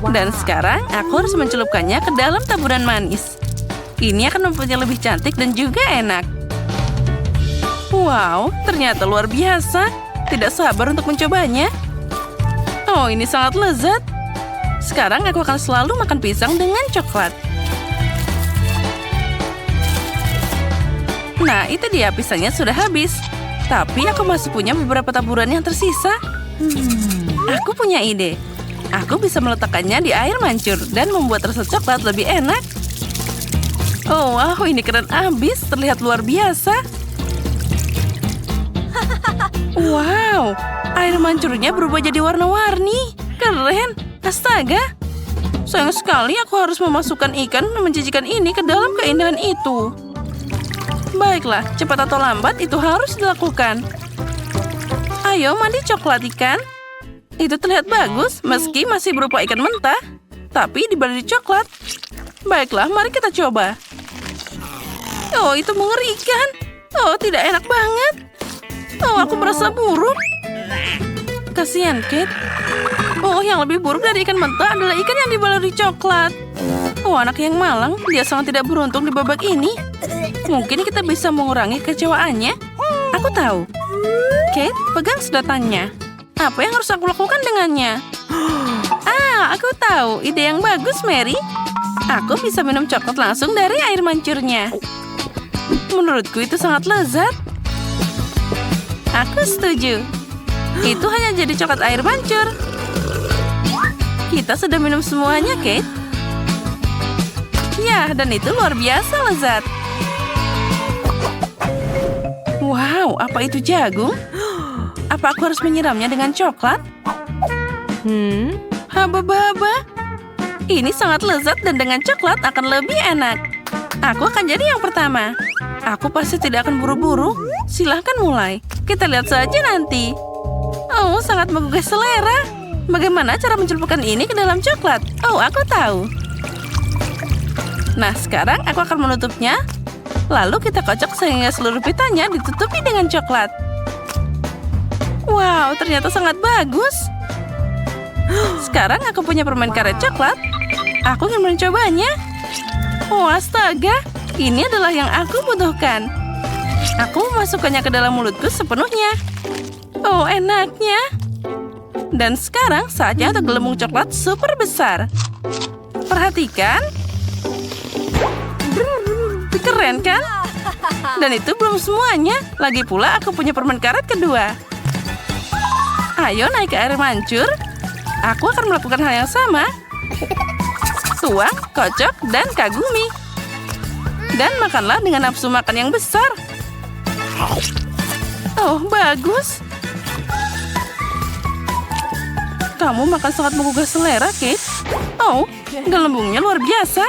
Dan sekarang aku harus mencelupkannya ke dalam taburan manis. Ini akan membuatnya lebih cantik dan juga enak. Wow, ternyata luar biasa. Tidak sabar untuk mencobanya. Oh, ini sangat lezat. Sekarang aku akan selalu makan pisang dengan coklat. Nah, itu dia, pisangnya sudah habis. Tapi aku masih punya beberapa taburan yang tersisa. Aku punya ide. Aku bisa meletakkannya di air mancur dan membuat rasa coklat lebih enak. Oh, wow, ini keren abis. Terlihat luar biasa. Wow, air mancurnya berubah jadi warna-warni. Keren. Astaga. Sayang sekali aku harus memasukkan ikan menjijikan ini ke dalam keindahan itu. Baiklah, cepat atau lambat itu harus dilakukan. Ayo mandi coklat ikan. Itu terlihat bagus meski masih berupa ikan mentah, tapi dibalik coklat. Baiklah, mari kita coba. Oh, itu mengerikan. Oh, tidak enak banget. Oh, aku merasa buruk. Kasihan, Kate. Oh, yang lebih buruk dari ikan mentah adalah ikan yang dibaluri coklat. Oh, anak yang malang. Dia sangat tidak beruntung di babak ini. Mungkin kita bisa mengurangi kecewaannya. Aku tahu. Kate, pegang sedotannya. Apa yang harus aku lakukan dengannya? Aku tahu. Ide yang bagus, Mary. Aku bisa minum coklat langsung dari air mancurnya. Menurutku itu sangat lezat. Aku setuju. Itu hanya jadi coklat air mancur. Kita sudah minum semuanya, Kate. Ya, dan itu luar biasa lezat. Wow, apa itu jagung? Apa aku harus menyiramnya dengan coklat? Haba-haba. Ini sangat lezat dan dengan coklat akan lebih enak. Aku akan jadi yang pertama. Aku pasti tidak akan buru-buru. Silahkan mulai. Kita lihat saja nanti. Oh, sangat menggugah selera. Bagaimana cara mencelupkan ini ke dalam coklat? Oh, aku tahu. Nah, sekarang aku akan menutupnya. Lalu kita kocok sehingga seluruh pitanya ditutupi dengan coklat. Wow, ternyata sangat bagus. Sekarang aku punya permen karet coklat. Aku ingin mencobanya. Oh, astaga. Ini adalah yang aku butuhkan. Aku memasukkannya ke dalam mulutku sepenuhnya. Oh, enaknya. Dan sekarang saatnya untuk gelembung coklat super besar. Perhatikan. Keren kan? Dan itu belum semuanya. Lagi pula aku punya permen karet kedua. Ayo naik ke air mancur. Aku akan melakukan hal yang sama. Tuang, kocok, dan kagumi. Dan makanlah dengan nafsu makan yang besar. Oh, bagus. Kamu makan sangat menggugah selera, Kate. Oh, gelembungnya luar biasa.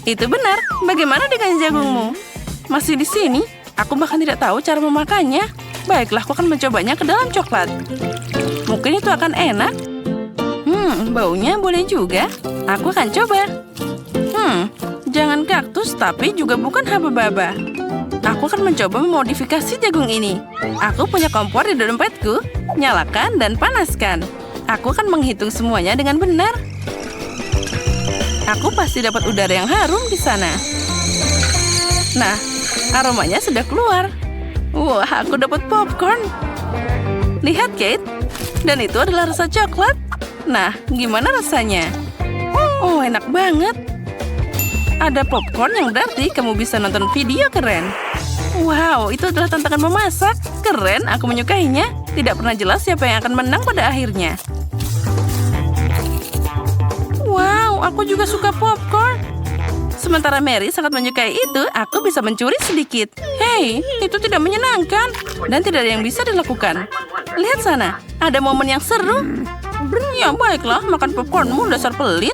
Itu benar. Bagaimana dengan jagungmu? Masih di sini? Aku bahkan tidak tahu cara memakannya. Baiklah, aku akan mencobanya ke dalam coklat. Mungkin itu akan enak. Baunya boleh juga. Aku akan coba. Jangan kaktus, tapi juga bukan haba-baba. Aku akan mencoba memodifikasi jagung ini. Aku punya kompor di dompetku. Nyalakan dan panaskan. Aku akan menghitung semuanya dengan benar. Aku pasti dapat udara yang harum di sana. Nah, aromanya sudah keluar. Wah, aku dapat popcorn. Lihat, Kate. Dan itu adalah rasa coklat. Nah, gimana rasanya? Oh, enak banget. Ada popcorn yang berarti kamu bisa nonton video keren. Wow, itu adalah tantangan memasak. Keren, aku menyukainya. Tidak pernah jelas siapa yang akan menang pada akhirnya. Wow, aku juga suka popcorn. Sementara Mary sangat menyukai itu, aku bisa mencuri sedikit. Hei, itu tidak menyenangkan. Dan tidak ada yang bisa dilakukan. Lihat sana, ada momen yang seru. Ya baiklah, makan popcornmu dasar pelit.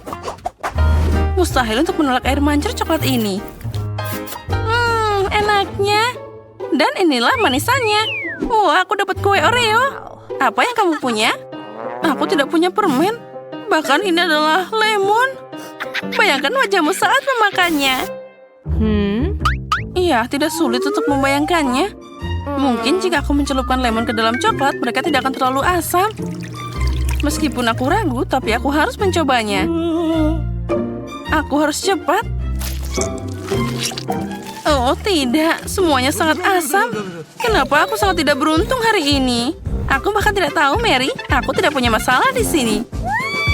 Mustahil untuk menolak air mancur coklat ini. Enaknya. Dan inilah manisannya. Wah, aku dapat kue Oreo. Apa yang kamu punya? Aku tidak punya permen. Bahkan ini adalah lemon. Bayangkan wajahmu saat memakannya. Iya, tidak sulit untuk membayangkannya. Mungkin jika aku mencelupkan lemon ke dalam coklat, mereka tidak akan terlalu asam. Meskipun aku ragu, tapi aku harus mencobanya. Aku harus cepat. Oh, tidak. Semuanya sangat asam. Kenapa aku sangat tidak beruntung hari ini? Aku bahkan tidak tahu, Mary. Aku tidak punya masalah di sini.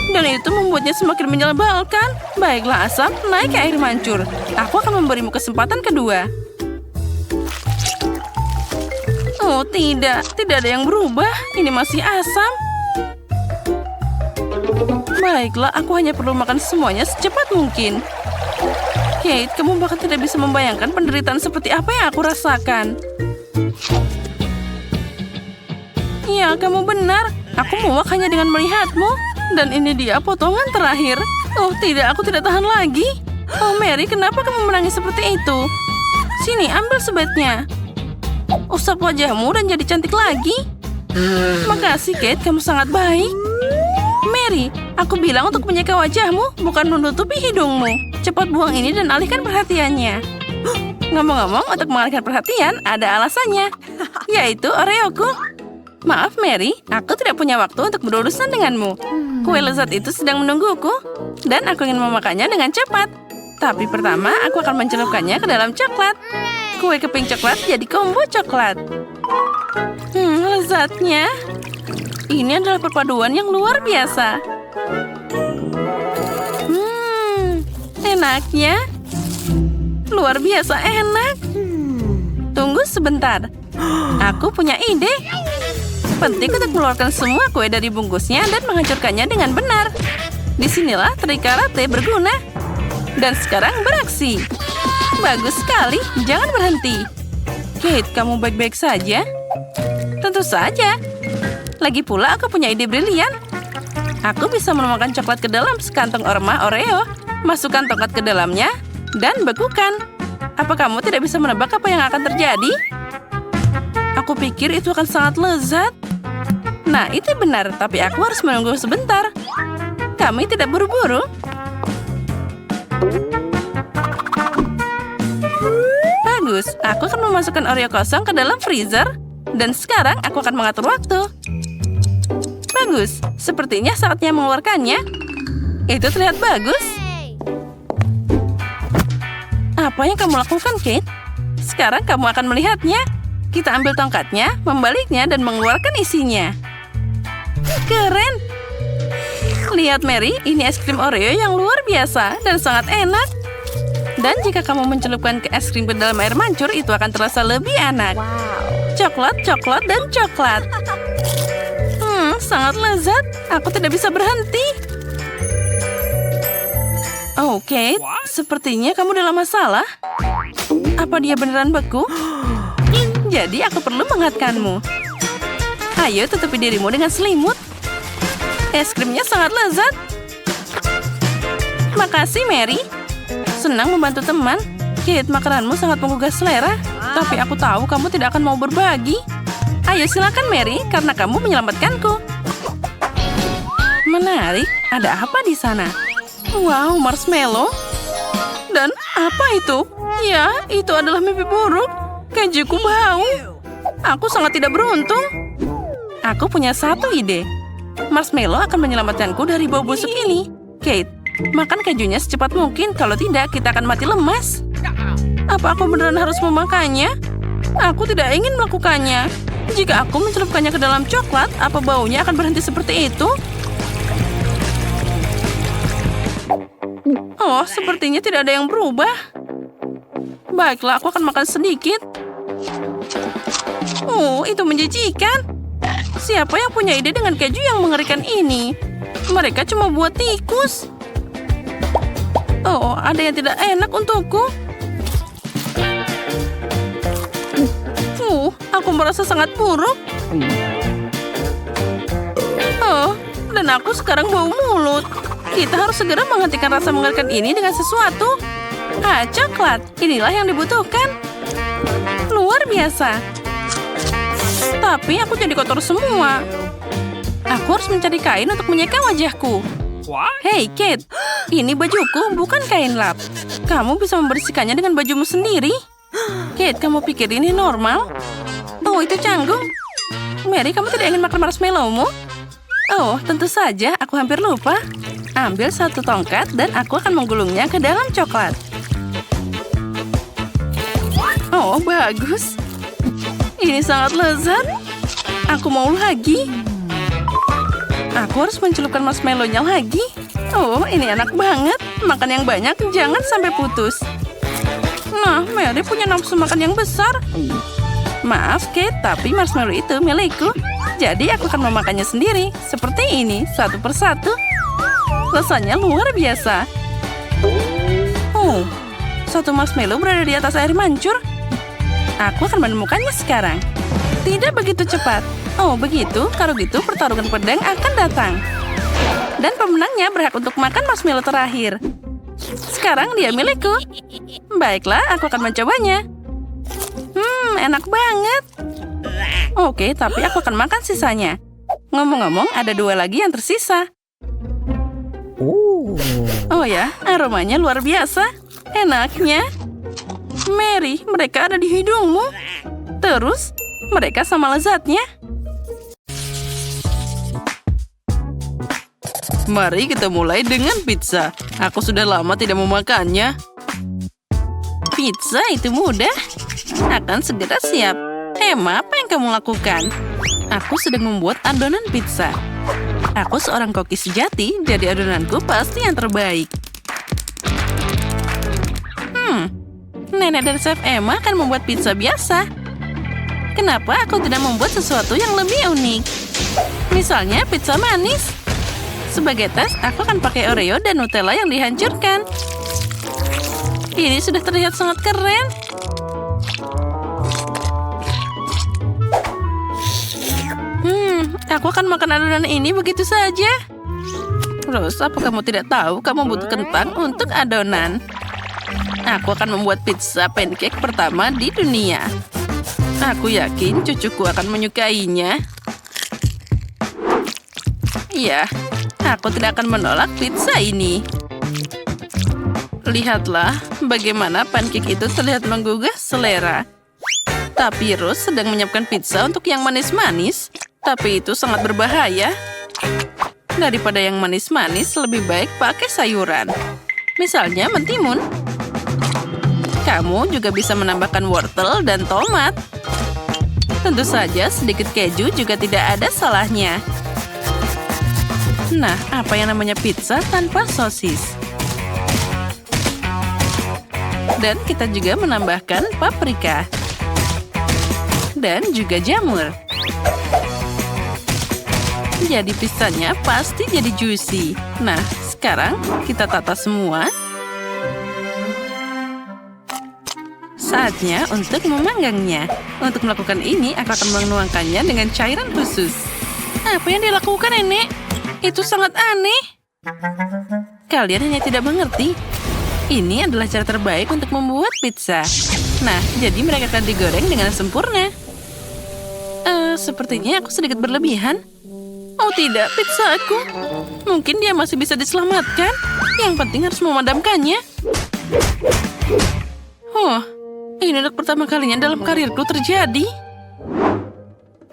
Dan itu membuatnya semakin menyebalkan. Baiklah, asam, naik ke air mancur. Aku akan memberimu kesempatan kedua. Oh, tidak. Tidak ada yang berubah. Ini masih asam. Baiklah, aku hanya perlu makan semuanya secepat mungkin. Kate, kamu bahkan tidak bisa membayangkan penderitaan seperti apa yang aku rasakan. Ya, kamu benar. Aku muak hanya dengan melihatmu. Dan ini dia potongan terakhir. Oh tidak, aku tidak tahan lagi. Oh Mary, kenapa kamu menangis seperti itu? Sini, ambil sebatnya. Usap wajahmu dan jadi cantik lagi. Makasih Kate, kamu sangat baik. Mary, aku bilang untuk menyeka wajahmu, bukan menutupi hidungmu. Cepat buang ini dan alihkan perhatiannya. Ngomong-ngomong, untuk mengalihkan perhatian, ada alasannya. Yaitu Oreoku. Maaf Mary, aku tidak punya waktu untuk berurusan denganmu. Kue lezat itu sedang menungguku, dan aku ingin memakannya dengan cepat. Tapi pertama, aku akan mencelupkannya ke dalam coklat. Kue keping coklat jadi combo coklat. Lezatnya. Ini adalah perpaduan yang luar biasa. Enaknya. Luar biasa enak. Tunggu sebentar. Aku punya ide. Penting untuk mengeluarkan semua kue dari bungkusnya dan menghancurkannya dengan benar. Disinilah trik karate berguna. Dan sekarang beraksi. Bagus sekali, jangan berhenti. Kate, kamu baik-baik saja? Tentu saja. Lagi pula aku punya ide brilian. Aku bisa menuangkan coklat ke dalam sekantong orma Oreo. Masukkan tongkat ke dalamnya dan bekukan. Apa kamu tidak bisa menebak apa yang akan terjadi? Aku pikir itu akan sangat lezat. Nah, itu benar, tapi aku harus menunggu sebentar. Kami tidak buru-buru. Bagus, aku akan memasukkan Oreo kosong ke dalam freezer. Dan sekarang aku akan mengatur waktu. Bagus, sepertinya saatnya mengeluarkannya. Itu terlihat bagus. Apa yang kamu lakukan, Kate? Sekarang kamu akan melihatnya. Kita ambil tongkatnya, membaliknya, dan mengeluarkan isinya. Keren! Lihat Mary, ini es krim Oreo yang luar biasa dan sangat enak. Dan jika kamu mencelupkan ke es krim ke dalam air mancur, itu akan terasa lebih enak. Coklat, coklat, dan coklat. Sangat lezat. Aku tidak bisa berhenti. Oh, Kate, sepertinya kamu dalam masalah. Apa dia beneran beku? Jadi aku perlu menghangatkanmu. Ayo tutupi dirimu dengan selimut. Es krimnya sangat lezat. Makasih, Mary. Senang membantu teman. Kate, makananmu sangat menggugah selera. Tapi aku tahu kamu tidak akan mau berbagi. Ayo silakan, Mary, karena kamu menyelamatkanku. Menarik. Ada apa di sana? Wow, marshmallow. Dan apa itu? Ya, itu adalah mimpi buruk. Kejuku bau. Aku sangat tidak beruntung. Aku punya satu ide. Marshmallow akan menyelamatkanku dari bau busuk ini. Kate, makan kejunya secepat mungkin. Kalau tidak, kita akan mati lemas. Apa aku beneran harus memakannya? Aku tidak ingin melakukannya. Jika aku mencelupkannya ke dalam coklat, apa baunya akan berhenti seperti itu? Oh, sepertinya tidak ada yang berubah. Baiklah, aku akan makan sedikit. Oh, itu menjijikan. Siapa yang punya ide dengan keju yang mengerikan ini? Mereka cuma buat tikus. Oh, ada yang tidak enak untukku. Aku merasa sangat buruk. Oh, dan aku sekarang bau mulut. Kita harus segera menghentikan rasa mengerikan ini dengan sesuatu. Coklat. Inilah yang dibutuhkan. Luar biasa. Tapi aku jadi kotor semua. Aku harus mencari kain untuk menyeka wajahku. Hei, Kate. Ini bajuku, bukan kain lap. Kamu bisa membersihkannya dengan bajumu sendiri. Kate, kamu pikir ini normal? Oh, itu canggung. Mary, kamu tidak ingin makan marshmallow-mu? Oh, tentu saja. Aku hampir lupa. Ambil satu tongkat dan aku akan menggulungnya ke dalam coklat. Oh, bagus. Ini sangat lezat. Aku mau lagi. Aku harus mencelupkan marshmallow-nya lagi. Oh, ini enak banget. Makan yang banyak, jangan sampai putus. Nah, Mary punya nafsu makan yang besar. Maaf, Kate, tapi marshmallow itu milikku. Jadi aku akan memakannya sendiri. Seperti ini, satu persatu. Rasanya luar biasa. Oh, Satu marshmallow berada di atas air mancur. Aku akan menemukannya sekarang. Tidak begitu cepat. Oh, begitu? Kalau gitu, pertarungan pedang akan datang. Dan pemenangnya berhak untuk makan marshmallow terakhir. Sekarang dia milikku. Baiklah, aku akan mencobanya. Enak banget. Oke, tapi aku akan makan sisanya. Ngomong-ngomong, ada 2 lagi yang tersisa. Oh ya, aromanya luar biasa. Enaknya. Mary, mereka ada di hidungmu. Terus, mereka sama lezatnya. Mari kita mulai dengan pizza. Aku sudah lama tidak memakannya. Pizza itu mudah. Akan segera siap. Emma, apa yang kamu lakukan? Aku sedang membuat adonan pizza. Aku seorang koki sejati, jadi adonanku pasti yang terbaik. Nenek dan Chef Emma akan membuat pizza biasa. Kenapa aku tidak membuat sesuatu yang lebih unik? Misalnya pizza manis. Sebagai tes, aku akan pakai Oreo dan Nutella yang dihancurkan. Ini sudah terlihat sangat keren. Aku akan makan adonan ini begitu saja. Rose, apa kamu tidak tahu kamu butuh kentang untuk adonan? Aku akan membuat pizza pancake pertama di dunia. Aku yakin cucuku akan menyukainya. Iya, aku tidak akan menolak pizza ini. Lihatlah bagaimana pancake itu terlihat menggugah selera. Tapi Rose sedang menyiapkan pizza untuk yang manis-manis. Tapi itu sangat berbahaya. Daripada yang manis-manis, lebih baik pakai sayuran. Misalnya mentimun. Kamu juga bisa menambahkan wortel dan tomat. Tentu saja sedikit keju juga tidak ada salahnya. Nah, apa yang namanya pizza tanpa sosis? Dan kita juga menambahkan paprika. Dan juga jamur. Jadi pizzanya pasti jadi juicy. Nah, sekarang kita tata semua. Saatnya untuk memanggangnya. Untuk melakukan ini, aku akan menuangkannya dengan cairan khusus. Apa yang dilakukan, Nenek? Itu sangat aneh. Kalian hanya tidak mengerti. Ini adalah cara terbaik untuk membuat pizza. Nah, jadi mereka akan digoreng dengan sempurna. Sepertinya aku sedikit berlebihan. Oh tidak, pizza aku. Mungkin dia masih bisa diselamatkan. Yang penting harus memadamkannya. Ini untuk pertama kalinya dalam karirku terjadi.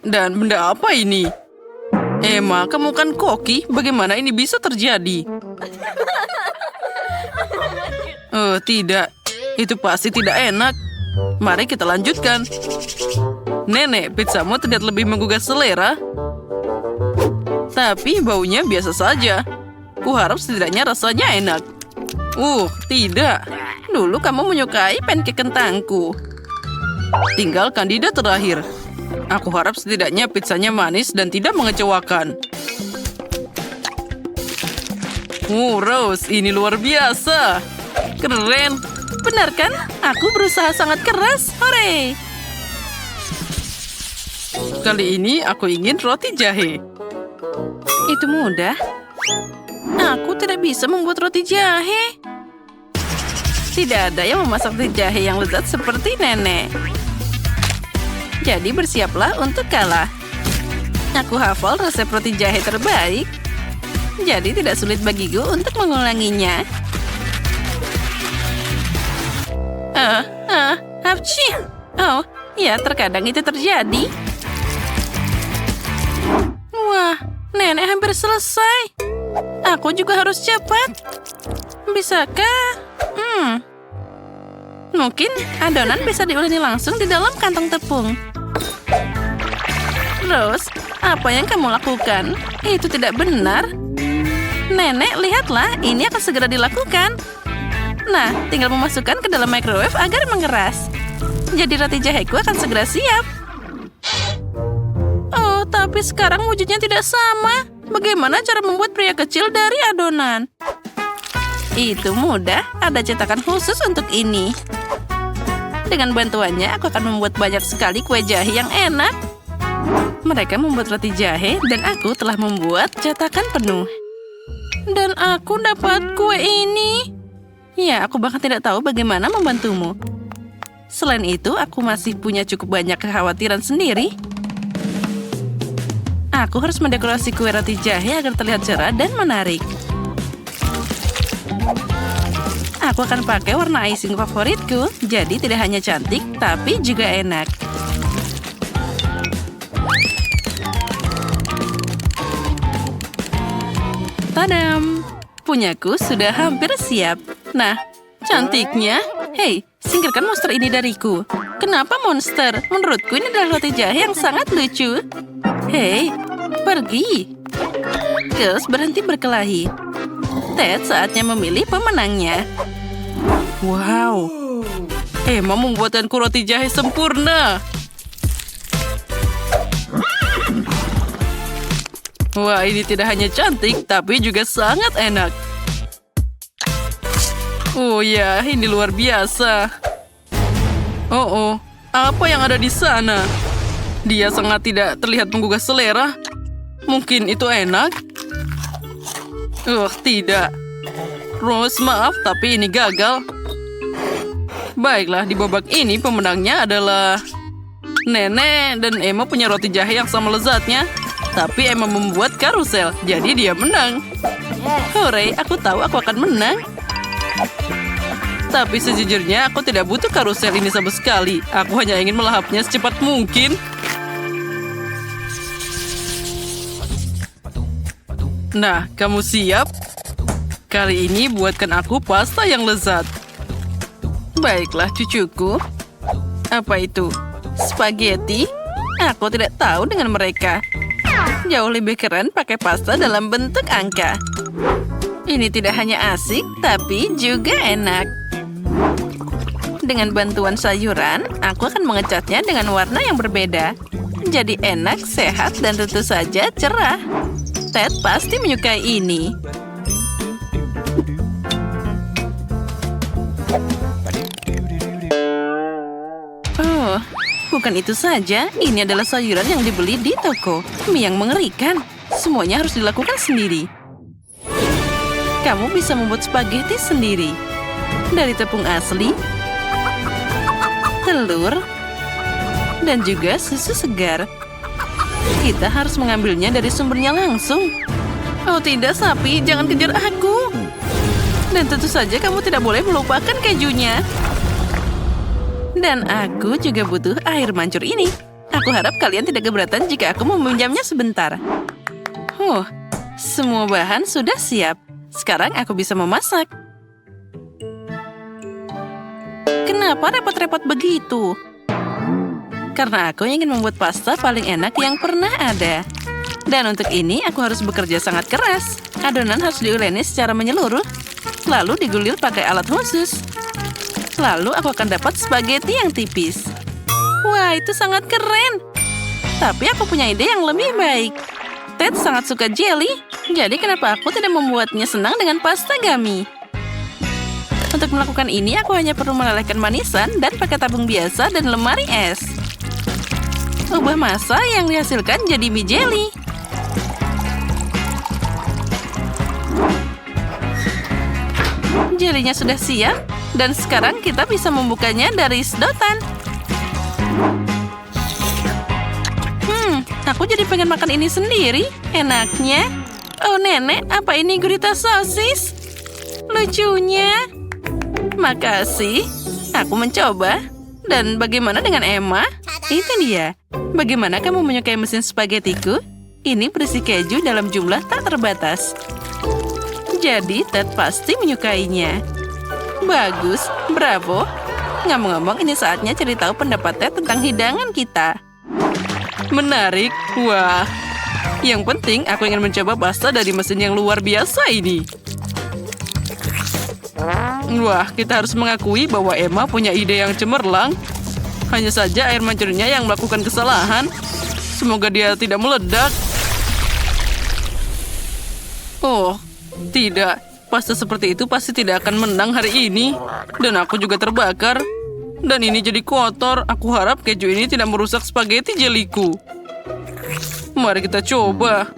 Dan benda apa ini? Emma, kamu kan koki. Bagaimana ini bisa terjadi? Oh tidak, itu pasti tidak enak. Mari kita lanjutkan. Nenek, pizzamu terlihat lebih menggugah selera. Tapi baunya biasa saja. Kuharap setidaknya rasanya enak. Tidak. Dulu kamu menyukai pancake kentangku. Tinggal kandidat terakhir. Aku harap setidaknya pizzanya manis dan tidak mengecewakan. Rose, ini luar biasa. Keren. Benar kan? Aku berusaha sangat keras. Hore! Kali ini aku ingin roti jahe. Itu mudah. Aku tidak bisa membuat roti jahe. Tidak ada yang memasak roti jahe yang lezat seperti Nenek. Jadi bersiaplah untuk kalah. Aku hafal resep roti jahe terbaik. Jadi tidak sulit bagiku untuk mengulanginya. Hapci. Oh, ya terkadang itu terjadi. Wah, Nenek hampir selesai. Aku juga harus cepat. Bisakah? Mungkin adonan bisa diuleni langsung di dalam kantong tepung. Rose, apa yang kamu lakukan? Itu tidak benar. Nenek, lihatlah, ini akan segera dilakukan. Nah, tinggal memasukkan ke dalam microwave agar mengeras. Jadi roti jaheku akan segera siap. Oh, tapi sekarang wujudnya tidak sama. Bagaimana cara membuat pria kecil dari adonan? Itu mudah, ada cetakan khusus untuk ini. Dengan bantuannya, aku akan membuat banyak sekali kue jahe yang enak. Mereka membuat roti jahe, dan aku telah membuat cetakan penuh. Dan aku dapat kue ini. Ya, aku bahkan tidak tahu bagaimana membantumu. Selain itu, aku masih punya cukup banyak kekhawatiran sendiri. Aku harus mendekorasi kue roti jahe agar terlihat cerah dan menarik. Aku akan pakai warna icing favoritku, jadi tidak hanya cantik, tapi juga enak. Tadam! Punyaku sudah hampir siap. Nah, cantiknya. Hei, singkirkan monster ini dariku. Kenapa monster? Menurutku ini adalah roti jahe yang sangat lucu. Hei, pergi. Girls, berhenti berkelahi. Ted saatnya memilih pemenangnya. Wow, Emma membuatkanku roti jahe sempurna. Wah, ini tidak hanya cantik, tapi juga sangat enak. Oh ya, ini luar biasa. Oh, apa yang ada di sana? Dia sangat tidak terlihat menggugah selera. Mungkin itu enak? Tidak. Rose, maaf, tapi ini gagal. Baiklah, di babak ini pemenangnya adalah Nenek, dan Emma punya roti jahe yang sama lezatnya. Tapi Emma membuat karusel, jadi dia menang. Hore, aku tahu aku akan menang. Tapi sejujurnya aku tidak butuh karusel ini sama sekali. Aku hanya ingin melahapnya secepat mungkin. Nah, kamu siap? Kali ini buatkan aku pasta yang lezat. Baiklah, cucuku. Apa itu? Spaghetti? Aku tidak tahu dengan mereka. Jauh lebih keren pakai pasta dalam bentuk angka. Ini tidak hanya asik, tapi juga enak. Dengan bantuan sayuran, aku akan mengecatnya dengan warna yang berbeda. Jadi enak, sehat, dan tentu saja cerah. Ted pasti menyukai ini. Oh, bukan itu saja. Ini adalah sayuran yang dibeli di toko. Mie yang mengerikan. Semuanya harus dilakukan sendiri. Kamu bisa membuat spaghetti sendiri. Dari tepung asli, telur, dan juga susu segar. Kita harus mengambilnya dari sumbernya langsung. Oh tidak, sapi, jangan kejar aku. Dan tentu saja kamu tidak boleh melupakan kejunya. Dan aku juga butuh air mancur ini. Aku harap kalian tidak keberatan jika aku meminjamnya sebentar. Semua bahan sudah siap. Sekarang aku bisa memasak. Kenapa repot-repot begitu? Karena aku ingin membuat pasta paling enak yang pernah ada. Dan untuk ini aku harus bekerja sangat keras. Adonan harus diuleni secara menyeluruh. Lalu digulir pakai alat khusus. Lalu aku akan dapat spaghetti yang tipis. Wah, itu sangat keren. Tapi aku punya ide yang lebih baik. Ted sangat suka jelly. Jadi kenapa aku tidak membuatnya senang dengan pasta gummy? Untuk melakukan ini, aku hanya perlu melelehkan manisan dan pakai tabung biasa dan lemari es. Ubah massa yang dihasilkan jadi mie jelly. Jelinya sudah siap, dan sekarang kita bisa membukanya dari sedotan. Aku jadi pengen makan ini sendiri. Enaknya. Oh, Nenek, apa ini gurita sosis? Lucunya. Makasih. Aku mencoba. Dan bagaimana dengan Emma? Itu dia. Bagaimana kamu menyukai mesin spagettiku? Ini berisi keju dalam jumlah tak terbatas. Jadi Ted pasti menyukainya. Bagus, bravo. Ngomong-ngomong, ini saatnya cari tahu pendapat Ted tentang hidangan kita. Menarik. Wah. Yang penting aku ingin mencoba pasta dari mesin yang luar biasa ini. Wah, kita harus mengakui bahwa Emma punya ide yang cemerlang. Hanya saja air mancurnya yang melakukan kesalahan. Semoga dia tidak meledak. Oh, tidak. Pasta seperti itu pasti tidak akan menang hari ini. Dan aku juga terbakar. Dan ini jadi kotor. Aku harap keju ini tidak merusak spaghetti jeliku. Mari kita coba.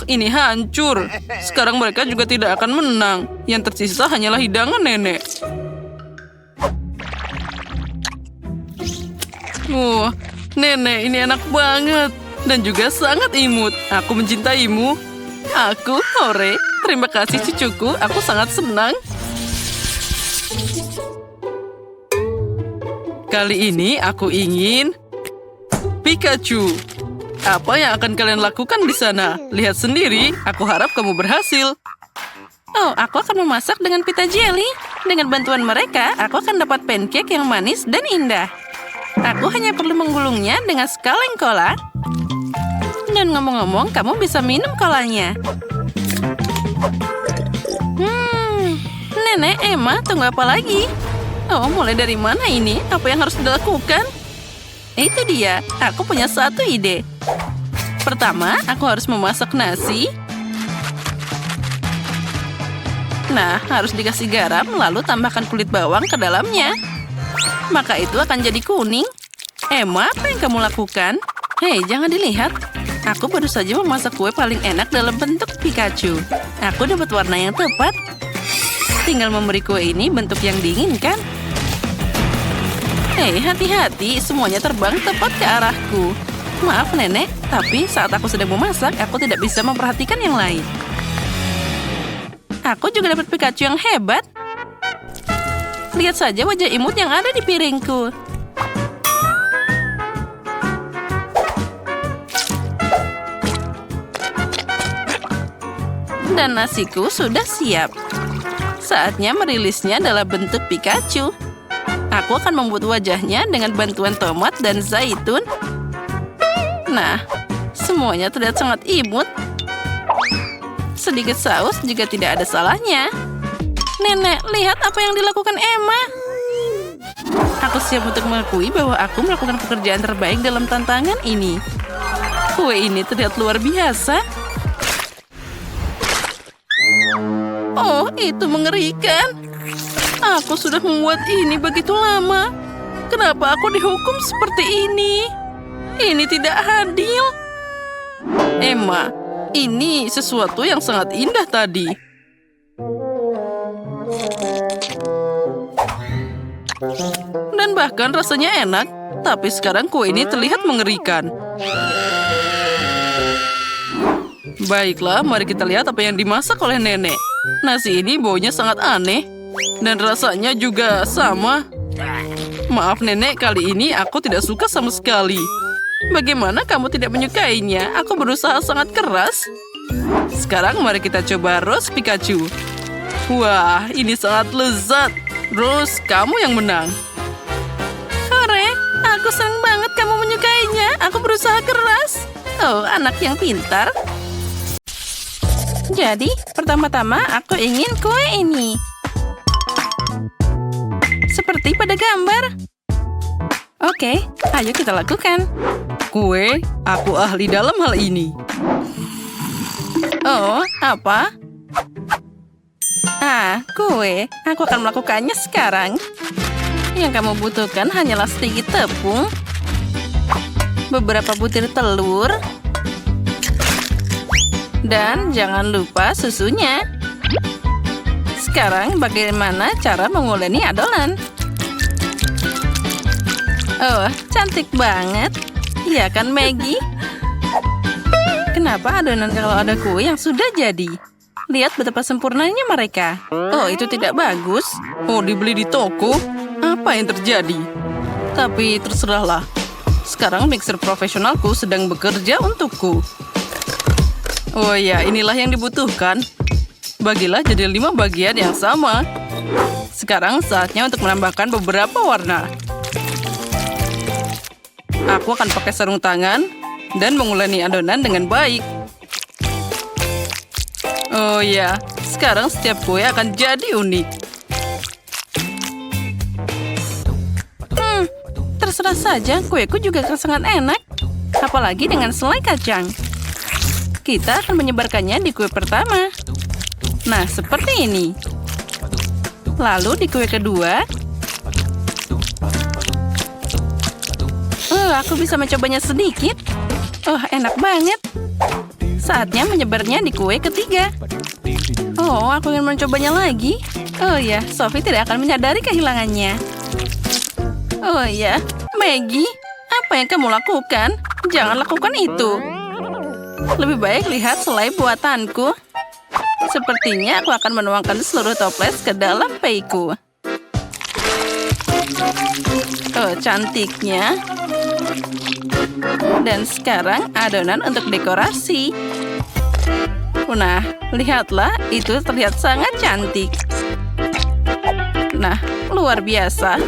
Ini hancur. Sekarang mereka juga tidak akan menang. Yang tersisa hanyalah hidangan nenek. Nenek, ini enak banget. Dan juga sangat imut. Aku mencintaimu. Aku, hore. Terima kasih cucuku. Aku sangat senang. Kali ini aku ingin Pikachu. Apa yang akan kalian lakukan di sana? Lihat sendiri, aku harap kamu berhasil. Oh, aku akan memasak dengan pita jelly. Dengan bantuan mereka, aku akan dapat pancake yang manis dan indah. Aku hanya perlu menggulungnya dengan sekaleng cola. Dan ngomong-ngomong, kamu bisa minum kolanya. Nenek, Emma, tunggu apa lagi? Oh, mulai dari mana ini? Apa yang harus dilakukan? Itu dia, aku punya satu ide. Pertama, aku harus memasak nasi. Nah, harus dikasih garam, lalu tambahkan kulit bawang ke dalamnya. Maka itu akan jadi kuning. Emma, apa yang kamu lakukan? Hei, jangan dilihat. Aku baru saja memasak kue paling enak dalam bentuk Pikachu. Aku dapat warna yang tepat. Tinggal memberi kue ini bentuk yang diinginkan. Hei, hati-hati, semuanya terbang tepat ke arahku. Maaf, Nenek, tapi saat aku sedang memasak, aku tidak bisa memperhatikan yang lain. Aku juga dapat Pikachu yang hebat. Lihat saja wajah imut yang ada di piringku. Dan nasiku sudah siap. Saatnya merilisnya dalam bentuk Pikachu. Aku akan membuat wajahnya dengan bantuan tomat dan zaitun. Nah, semuanya terlihat sangat imut. Sedikit saus juga tidak ada salahnya. Nenek, lihat apa yang dilakukan Emma. Aku siap untuk mengakui bahwa aku melakukan pekerjaan terbaik dalam tantangan ini. Kue ini terlihat luar biasa. Oh, itu mengerikan. Aku sudah membuat ini begitu lama. Kenapa aku dihukum seperti ini? Ini tidak adil. Emma, ini sesuatu yang sangat indah tadi. Dan bahkan rasanya enak. Tapi sekarang kue ini terlihat mengerikan. Baiklah, mari kita lihat apa yang dimasak oleh nenek. Nasi ini baunya sangat aneh. Dan rasanya juga sama. Maaf nenek, kali ini aku tidak suka sama sekali. Bagaimana kamu tidak menyukainya? Aku berusaha sangat keras. Sekarang mari kita coba Rose Pikachu. Wah, ini sangat lezat. Rose, kamu yang menang. Hore, aku senang banget kamu menyukainya. Aku berusaha keras. Oh, anak yang pintar. Jadi, pertama-tama aku ingin kue ini. Seperti pada gambar. Oke, ayo kita lakukan. Kue, aku ahli dalam hal ini. Oh, apa? Kue. Aku akan melakukannya sekarang. Yang kamu butuhkan hanyalah sedikit tepung, beberapa butir telur, dan jangan lupa susunya. Sekarang bagaimana cara menguleni adonan? Oh, cantik banget. Iya kan, Maggie? Kenapa adonan kalau ada kue yang sudah jadi? Lihat betapa sempurnanya mereka. Oh, itu tidak bagus. Oh, dibeli di toko? Apa yang terjadi? Tapi terserahlah. Sekarang mixer profesionalku sedang bekerja untukku. Oh ya, inilah yang dibutuhkan. Bagilah jadi 5 bagian yang sama. Sekarang saatnya untuk menambahkan beberapa warna. Aku akan pakai sarung tangan dan menguleni adonan dengan baik. Oh ya, sekarang setiap kue akan jadi unik. Terserah saja, kueku juga sangat enak. Apalagi dengan selai kacang. kita akan menyebarkannya di kue pertama. Nah, seperti ini. Lalu di kue kedua. Aku bisa mencobanya sedikit. Enak banget. Saatnya menyebarnya di kue ketiga. Aku ingin mencobanya lagi. Ya, Sophie tidak akan menyadari kehilangannya. Maggie, apa yang kamu lakukan? Jangan lakukan itu. Lebih baik lihat selai buatanku. Sepertinya aku akan menuangkan seluruh toples ke dalam payku. Cantiknya. Dan sekarang adonan untuk dekorasi. Nah, lihatlah, itu terlihat sangat cantik. Nah, luar biasa.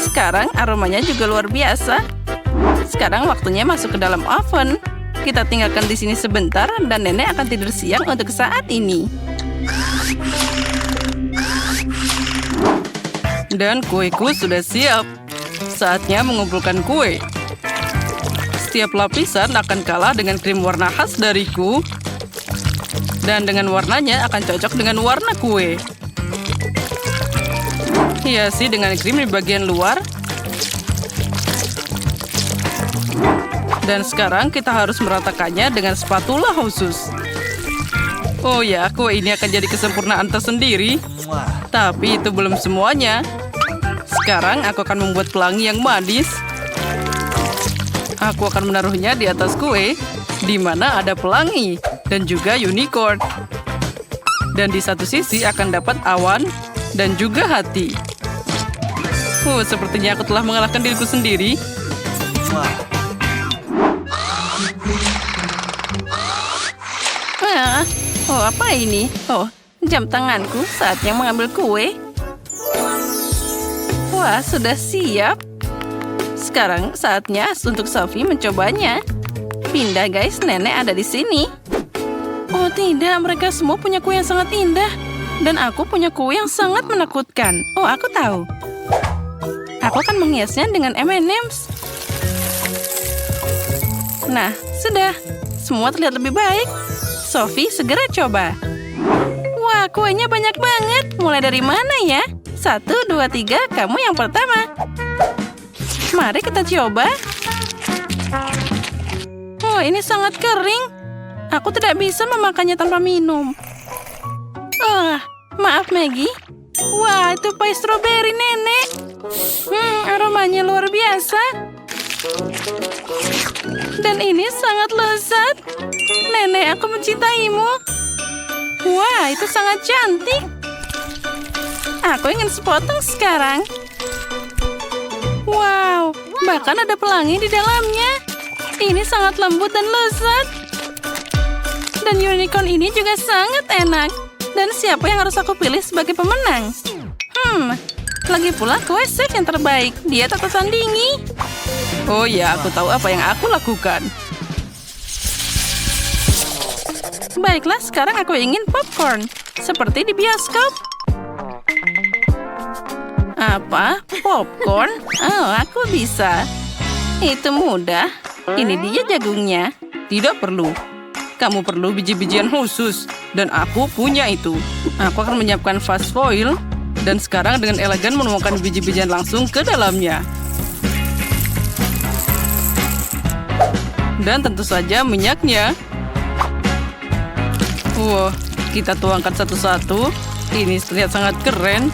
Sekarang aromanya juga luar biasa. Sekarang waktunya masuk ke dalam oven. Kita tinggalkan di sini sebentar dan nenek akan tidur siang untuk saat ini. Dan kueku sudah siap. Saatnya mengumpulkan kue. Setiap lapisan akan kalah dengan krim warna khas dariku. Dan dengan warnanya akan cocok dengan warna kue. Hiasi dengan krim di bagian luar. Dan sekarang kita harus meratakannya dengan spatula khusus. Kue ini akan jadi kesempurnaan tersendiri. Tapi itu belum semuanya. Sekarang aku akan membuat pelangi yang manis. Aku akan menaruhnya di atas kue, di mana ada pelangi dan juga unicorn. Dan di satu sisi akan dapat awan dan juga hati. Sepertinya aku telah mengalahkan diriku sendiri. Apa ini? Jam tanganku saatnya mengambil kue. Wah, sudah siap. Sekarang saatnya untuk Sophie mencobanya. Pindah guys, nenek ada di sini. Tidak, mereka semua punya kue yang sangat indah. Dan aku punya kue yang sangat menakutkan. Aku tahu. Aku akan menghiasnya dengan M&M's. Nah, sudah. Semua terlihat lebih baik. Sophie, segera coba. Wah, kuenya banyak banget. Mulai dari mana ya? 1, 2, 3, kamu yang pertama. Mari kita coba. Ini sangat kering. Aku tidak bisa memakannya tanpa minum. Maaf Maggie. Wah, itu pie stroberi nenek. Aromanya luar biasa. Dan ini sangat lezat. Nenek, aku mencintaimu. Wah, itu sangat cantik. Aku ingin sepotong sekarang. Wow, bahkan ada pelangi di dalamnya. Ini sangat lembut dan lezat. Dan unicorn ini juga sangat enak. Dan siapa yang harus aku pilih sebagai pemenang? Lagi pula kue chef yang terbaik. Dia tak tertandingi. Aku tahu apa yang aku lakukan. Baiklah, sekarang aku ingin popcorn. Seperti di bioskop. Apa? Popcorn? Aku bisa. Itu mudah. Ini dia jagungnya. Tidak perlu. Kamu perlu biji-bijian khusus. Dan aku punya itu. Aku akan menyiapkan fast foil. Dan sekarang dengan elegan menuangkan biji-bijian langsung ke dalamnya. Dan tentu saja minyaknya. Kita tuangkan satu-satu. Ini terlihat sangat keren.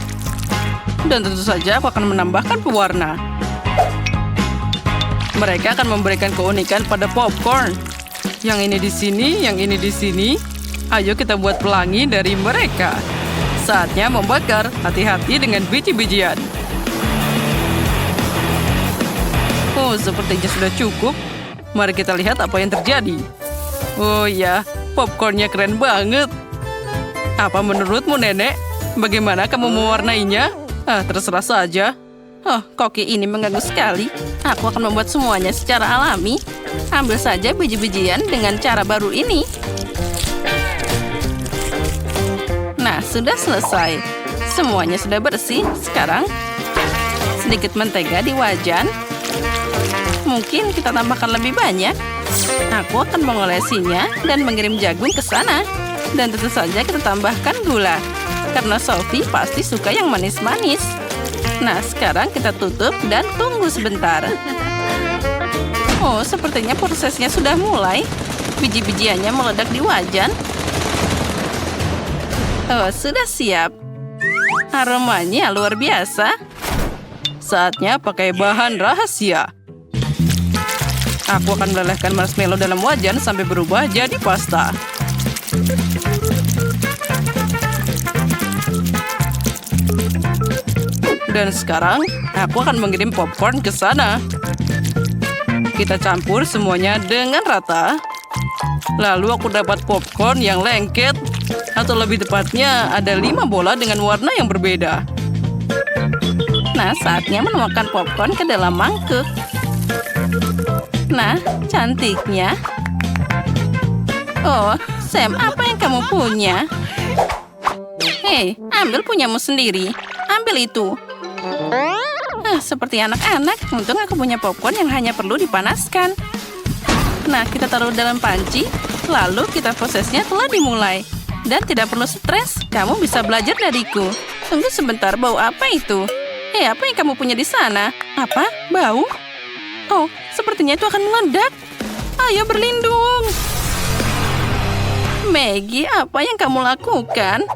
Dan tentu saja aku akan menambahkan pewarna. Mereka akan memberikan keunikan pada popcorn. Yang ini di sini, yang ini di sini. Ayo kita buat pelangi dari mereka. Saatnya membakar. Hati-hati dengan biji-bijian. Sepertinya sudah cukup. Mari kita lihat apa yang terjadi. Popcornnya keren banget. Apa menurutmu, Nenek? Bagaimana kamu mewarnainya? Terserah saja. Koki ini mengganggu sekali. Aku akan membuat semuanya secara alami. Ambil saja biji-bijian dengan cara baru ini. Nah, sudah selesai. Semuanya sudah bersih. Sekarang, sedikit mentega di wajan. Mungkin kita tambahkan lebih banyak. Aku akan mengolesinya dan mengirim jagung ke sana. Dan tentu saja kita tambahkan gula. Karena Sophie pasti suka yang manis-manis. Nah, sekarang kita tutup dan tunggu sebentar. Oh, sepertinya prosesnya sudah mulai. Biji-bijiannya meledak di wajan. Oh, sudah siap. Aromanya luar biasa. Saatnya pakai bahan rahasia. Aku akan melelehkan marshmallow dalam wajan sampai berubah jadi pasta. Dan sekarang, aku akan mengirim popcorn ke sana. Kita campur semuanya dengan rata. Lalu aku dapat popcorn yang lengket. Atau lebih tepatnya, ada 5 bola dengan warna yang berbeda. Nah, saatnya menuangkan popcorn ke dalam mangkuk. Nah, cantiknya. Oh, Sam, apa yang kamu punya? Hei, ambil punyamu sendiri. Ambil itu. Seperti anak-anak, untung aku punya popcorn yang hanya perlu dipanaskan. Nah, kita taruh dalam panci, lalu kita prosesnya telah dimulai. Dan tidak perlu stres, kamu bisa belajar dariku. Tunggu sebentar, bau apa itu? Apa yang kamu punya di sana? Apa? Bau? Oh, sepertinya itu akan meledak. Ayo berlindung. Maggie, apa yang kamu lakukan?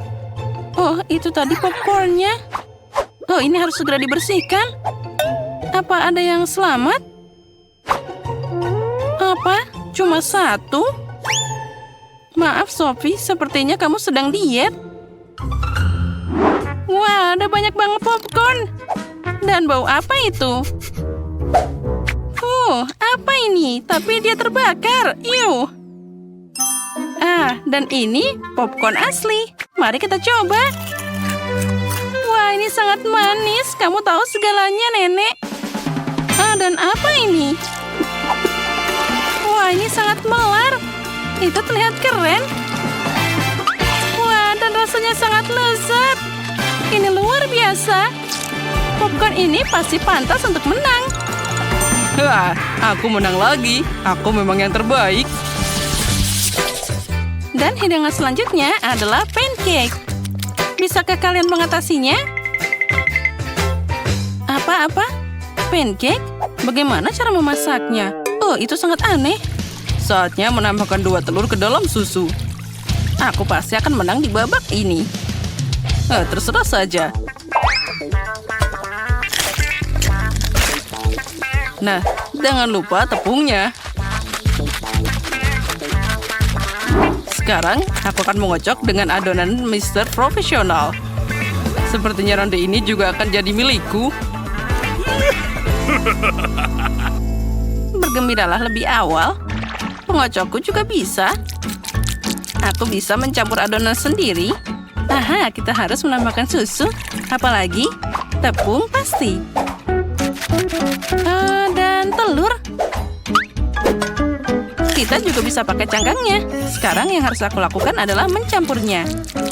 Oh, itu tadi popcornnya. Oh, ini harus segera dibersihkan. Apa ada yang selamat? Apa? Cuma 1? Maaf, Sophie, sepertinya kamu sedang diet. Wah, ada banyak banget popcorn. Dan bau apa itu? Apa ini? Tapi dia terbakar. Iuh. Dan ini popcorn asli. Mari kita coba. Wah, ini sangat manis. Kamu tahu segalanya, Nenek. Dan apa ini? Wah, ini sangat melar. Itu terlihat keren. Wah, dan rasanya sangat lezat. Ini luar biasa. Popcorn ini pasti pantas untuk menang. Wah, aku menang lagi. Aku memang yang terbaik. Dan hidangan selanjutnya adalah pancake. Bisakah kalian mengatasinya? Apa-apa? Pancake? Bagaimana cara memasaknya? Oh, itu sangat aneh. Saatnya menambahkan 2 telur ke dalam susu. Aku pasti akan menang di babak ini. Terserah saja. Nah, jangan lupa tepungnya. Sekarang, aku akan mengocok dengan adonan Mr. Profesional. Sepertinya ronde ini juga akan jadi milikku. Bergembiralah lebih awal. Pengocokku juga bisa. Aku bisa mencampur adonan sendiri. Kita harus menambahkan susu. Apalagi, tepung pasti. Dan telur. Kita juga bisa pakai cangkangnya. Sekarang yang harus aku lakukan adalah mencampurnya.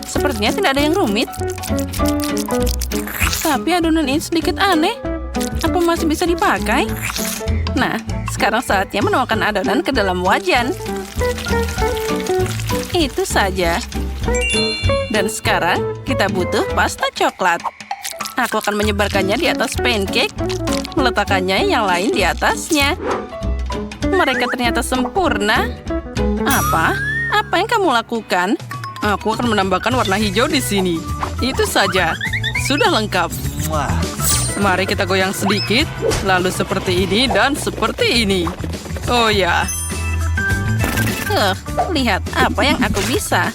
Sepertinya tidak ada yang rumit. Tapi adonan ini sedikit aneh. Apa masih bisa dipakai? Nah, sekarang saatnya menuangkan adonan ke dalam wajan. Itu saja. Dan sekarang kita butuh pasta coklat. Aku akan menyebarkannya di atas pancake, meletakkannya yang lain di atasnya. Mereka ternyata sempurna. Apa? Apa yang kamu lakukan? Aku akan menambahkan warna hijau di sini. Itu saja. Sudah lengkap. Mari kita goyang sedikit, lalu seperti ini dan seperti ini. Oh ya. Lihat apa yang aku bisa.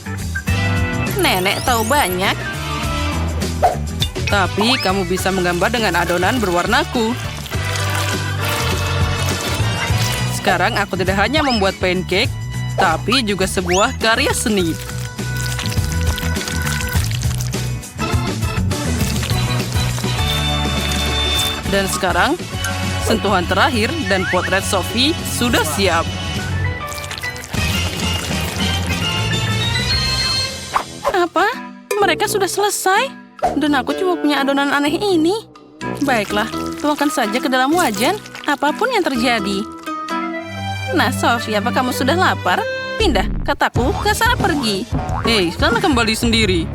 Nenek tahu banyak. Tapi kamu bisa menggambar dengan adonan berwarnaku. Sekarang aku tidak hanya membuat pancake, tapi juga sebuah karya seni. Dan sekarang, sentuhan terakhir dan potret Sophie sudah siap. Apa? Mereka sudah selesai? Dan aku cuma punya adonan aneh ini. Baiklah, tuangkan saja ke dalam wajan. apapun yang terjadi. Nah, Sophie, apa kamu sudah lapar? Pindah, kataku, ke sana pergi. Hei, sana kembali sendiri.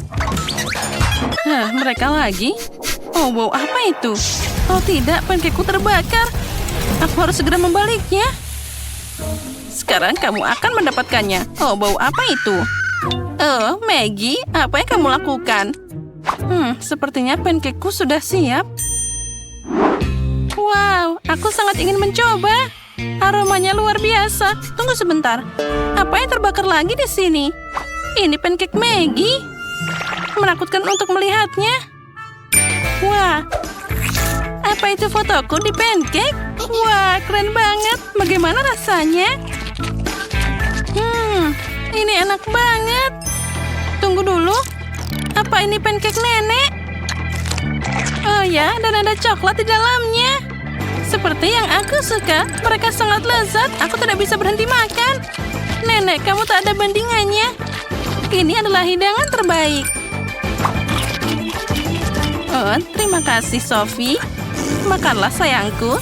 Mereka lagi? Oh, wow, apa itu? Oh tidak, pancakeku terbakar. Aku harus segera membaliknya. Sekarang kamu akan mendapatkannya. Oh, bau apa itu? Oh, Maggie, apa yang kamu lakukan? Sepertinya pancakeku sudah siap. Wow, aku sangat ingin mencoba. Aromanya luar biasa. Tunggu sebentar. Apa yang terbakar lagi di sini? Ini pancake Maggie. Menakutkan untuk melihatnya. Wah, apa itu fotoku di pancake? Wah, keren banget. Bagaimana rasanya? Ini enak banget. Tunggu dulu. Apa ini pancake nenek? Oh ya, dan ada coklat di dalamnya. Seperti yang aku suka. Mereka sangat lezat. Aku tidak bisa berhenti makan. Nenek, kamu tak ada bandingannya. Ini adalah hidangan terbaik. Oh, terima kasih, Sophie. Makanlah, sayangku.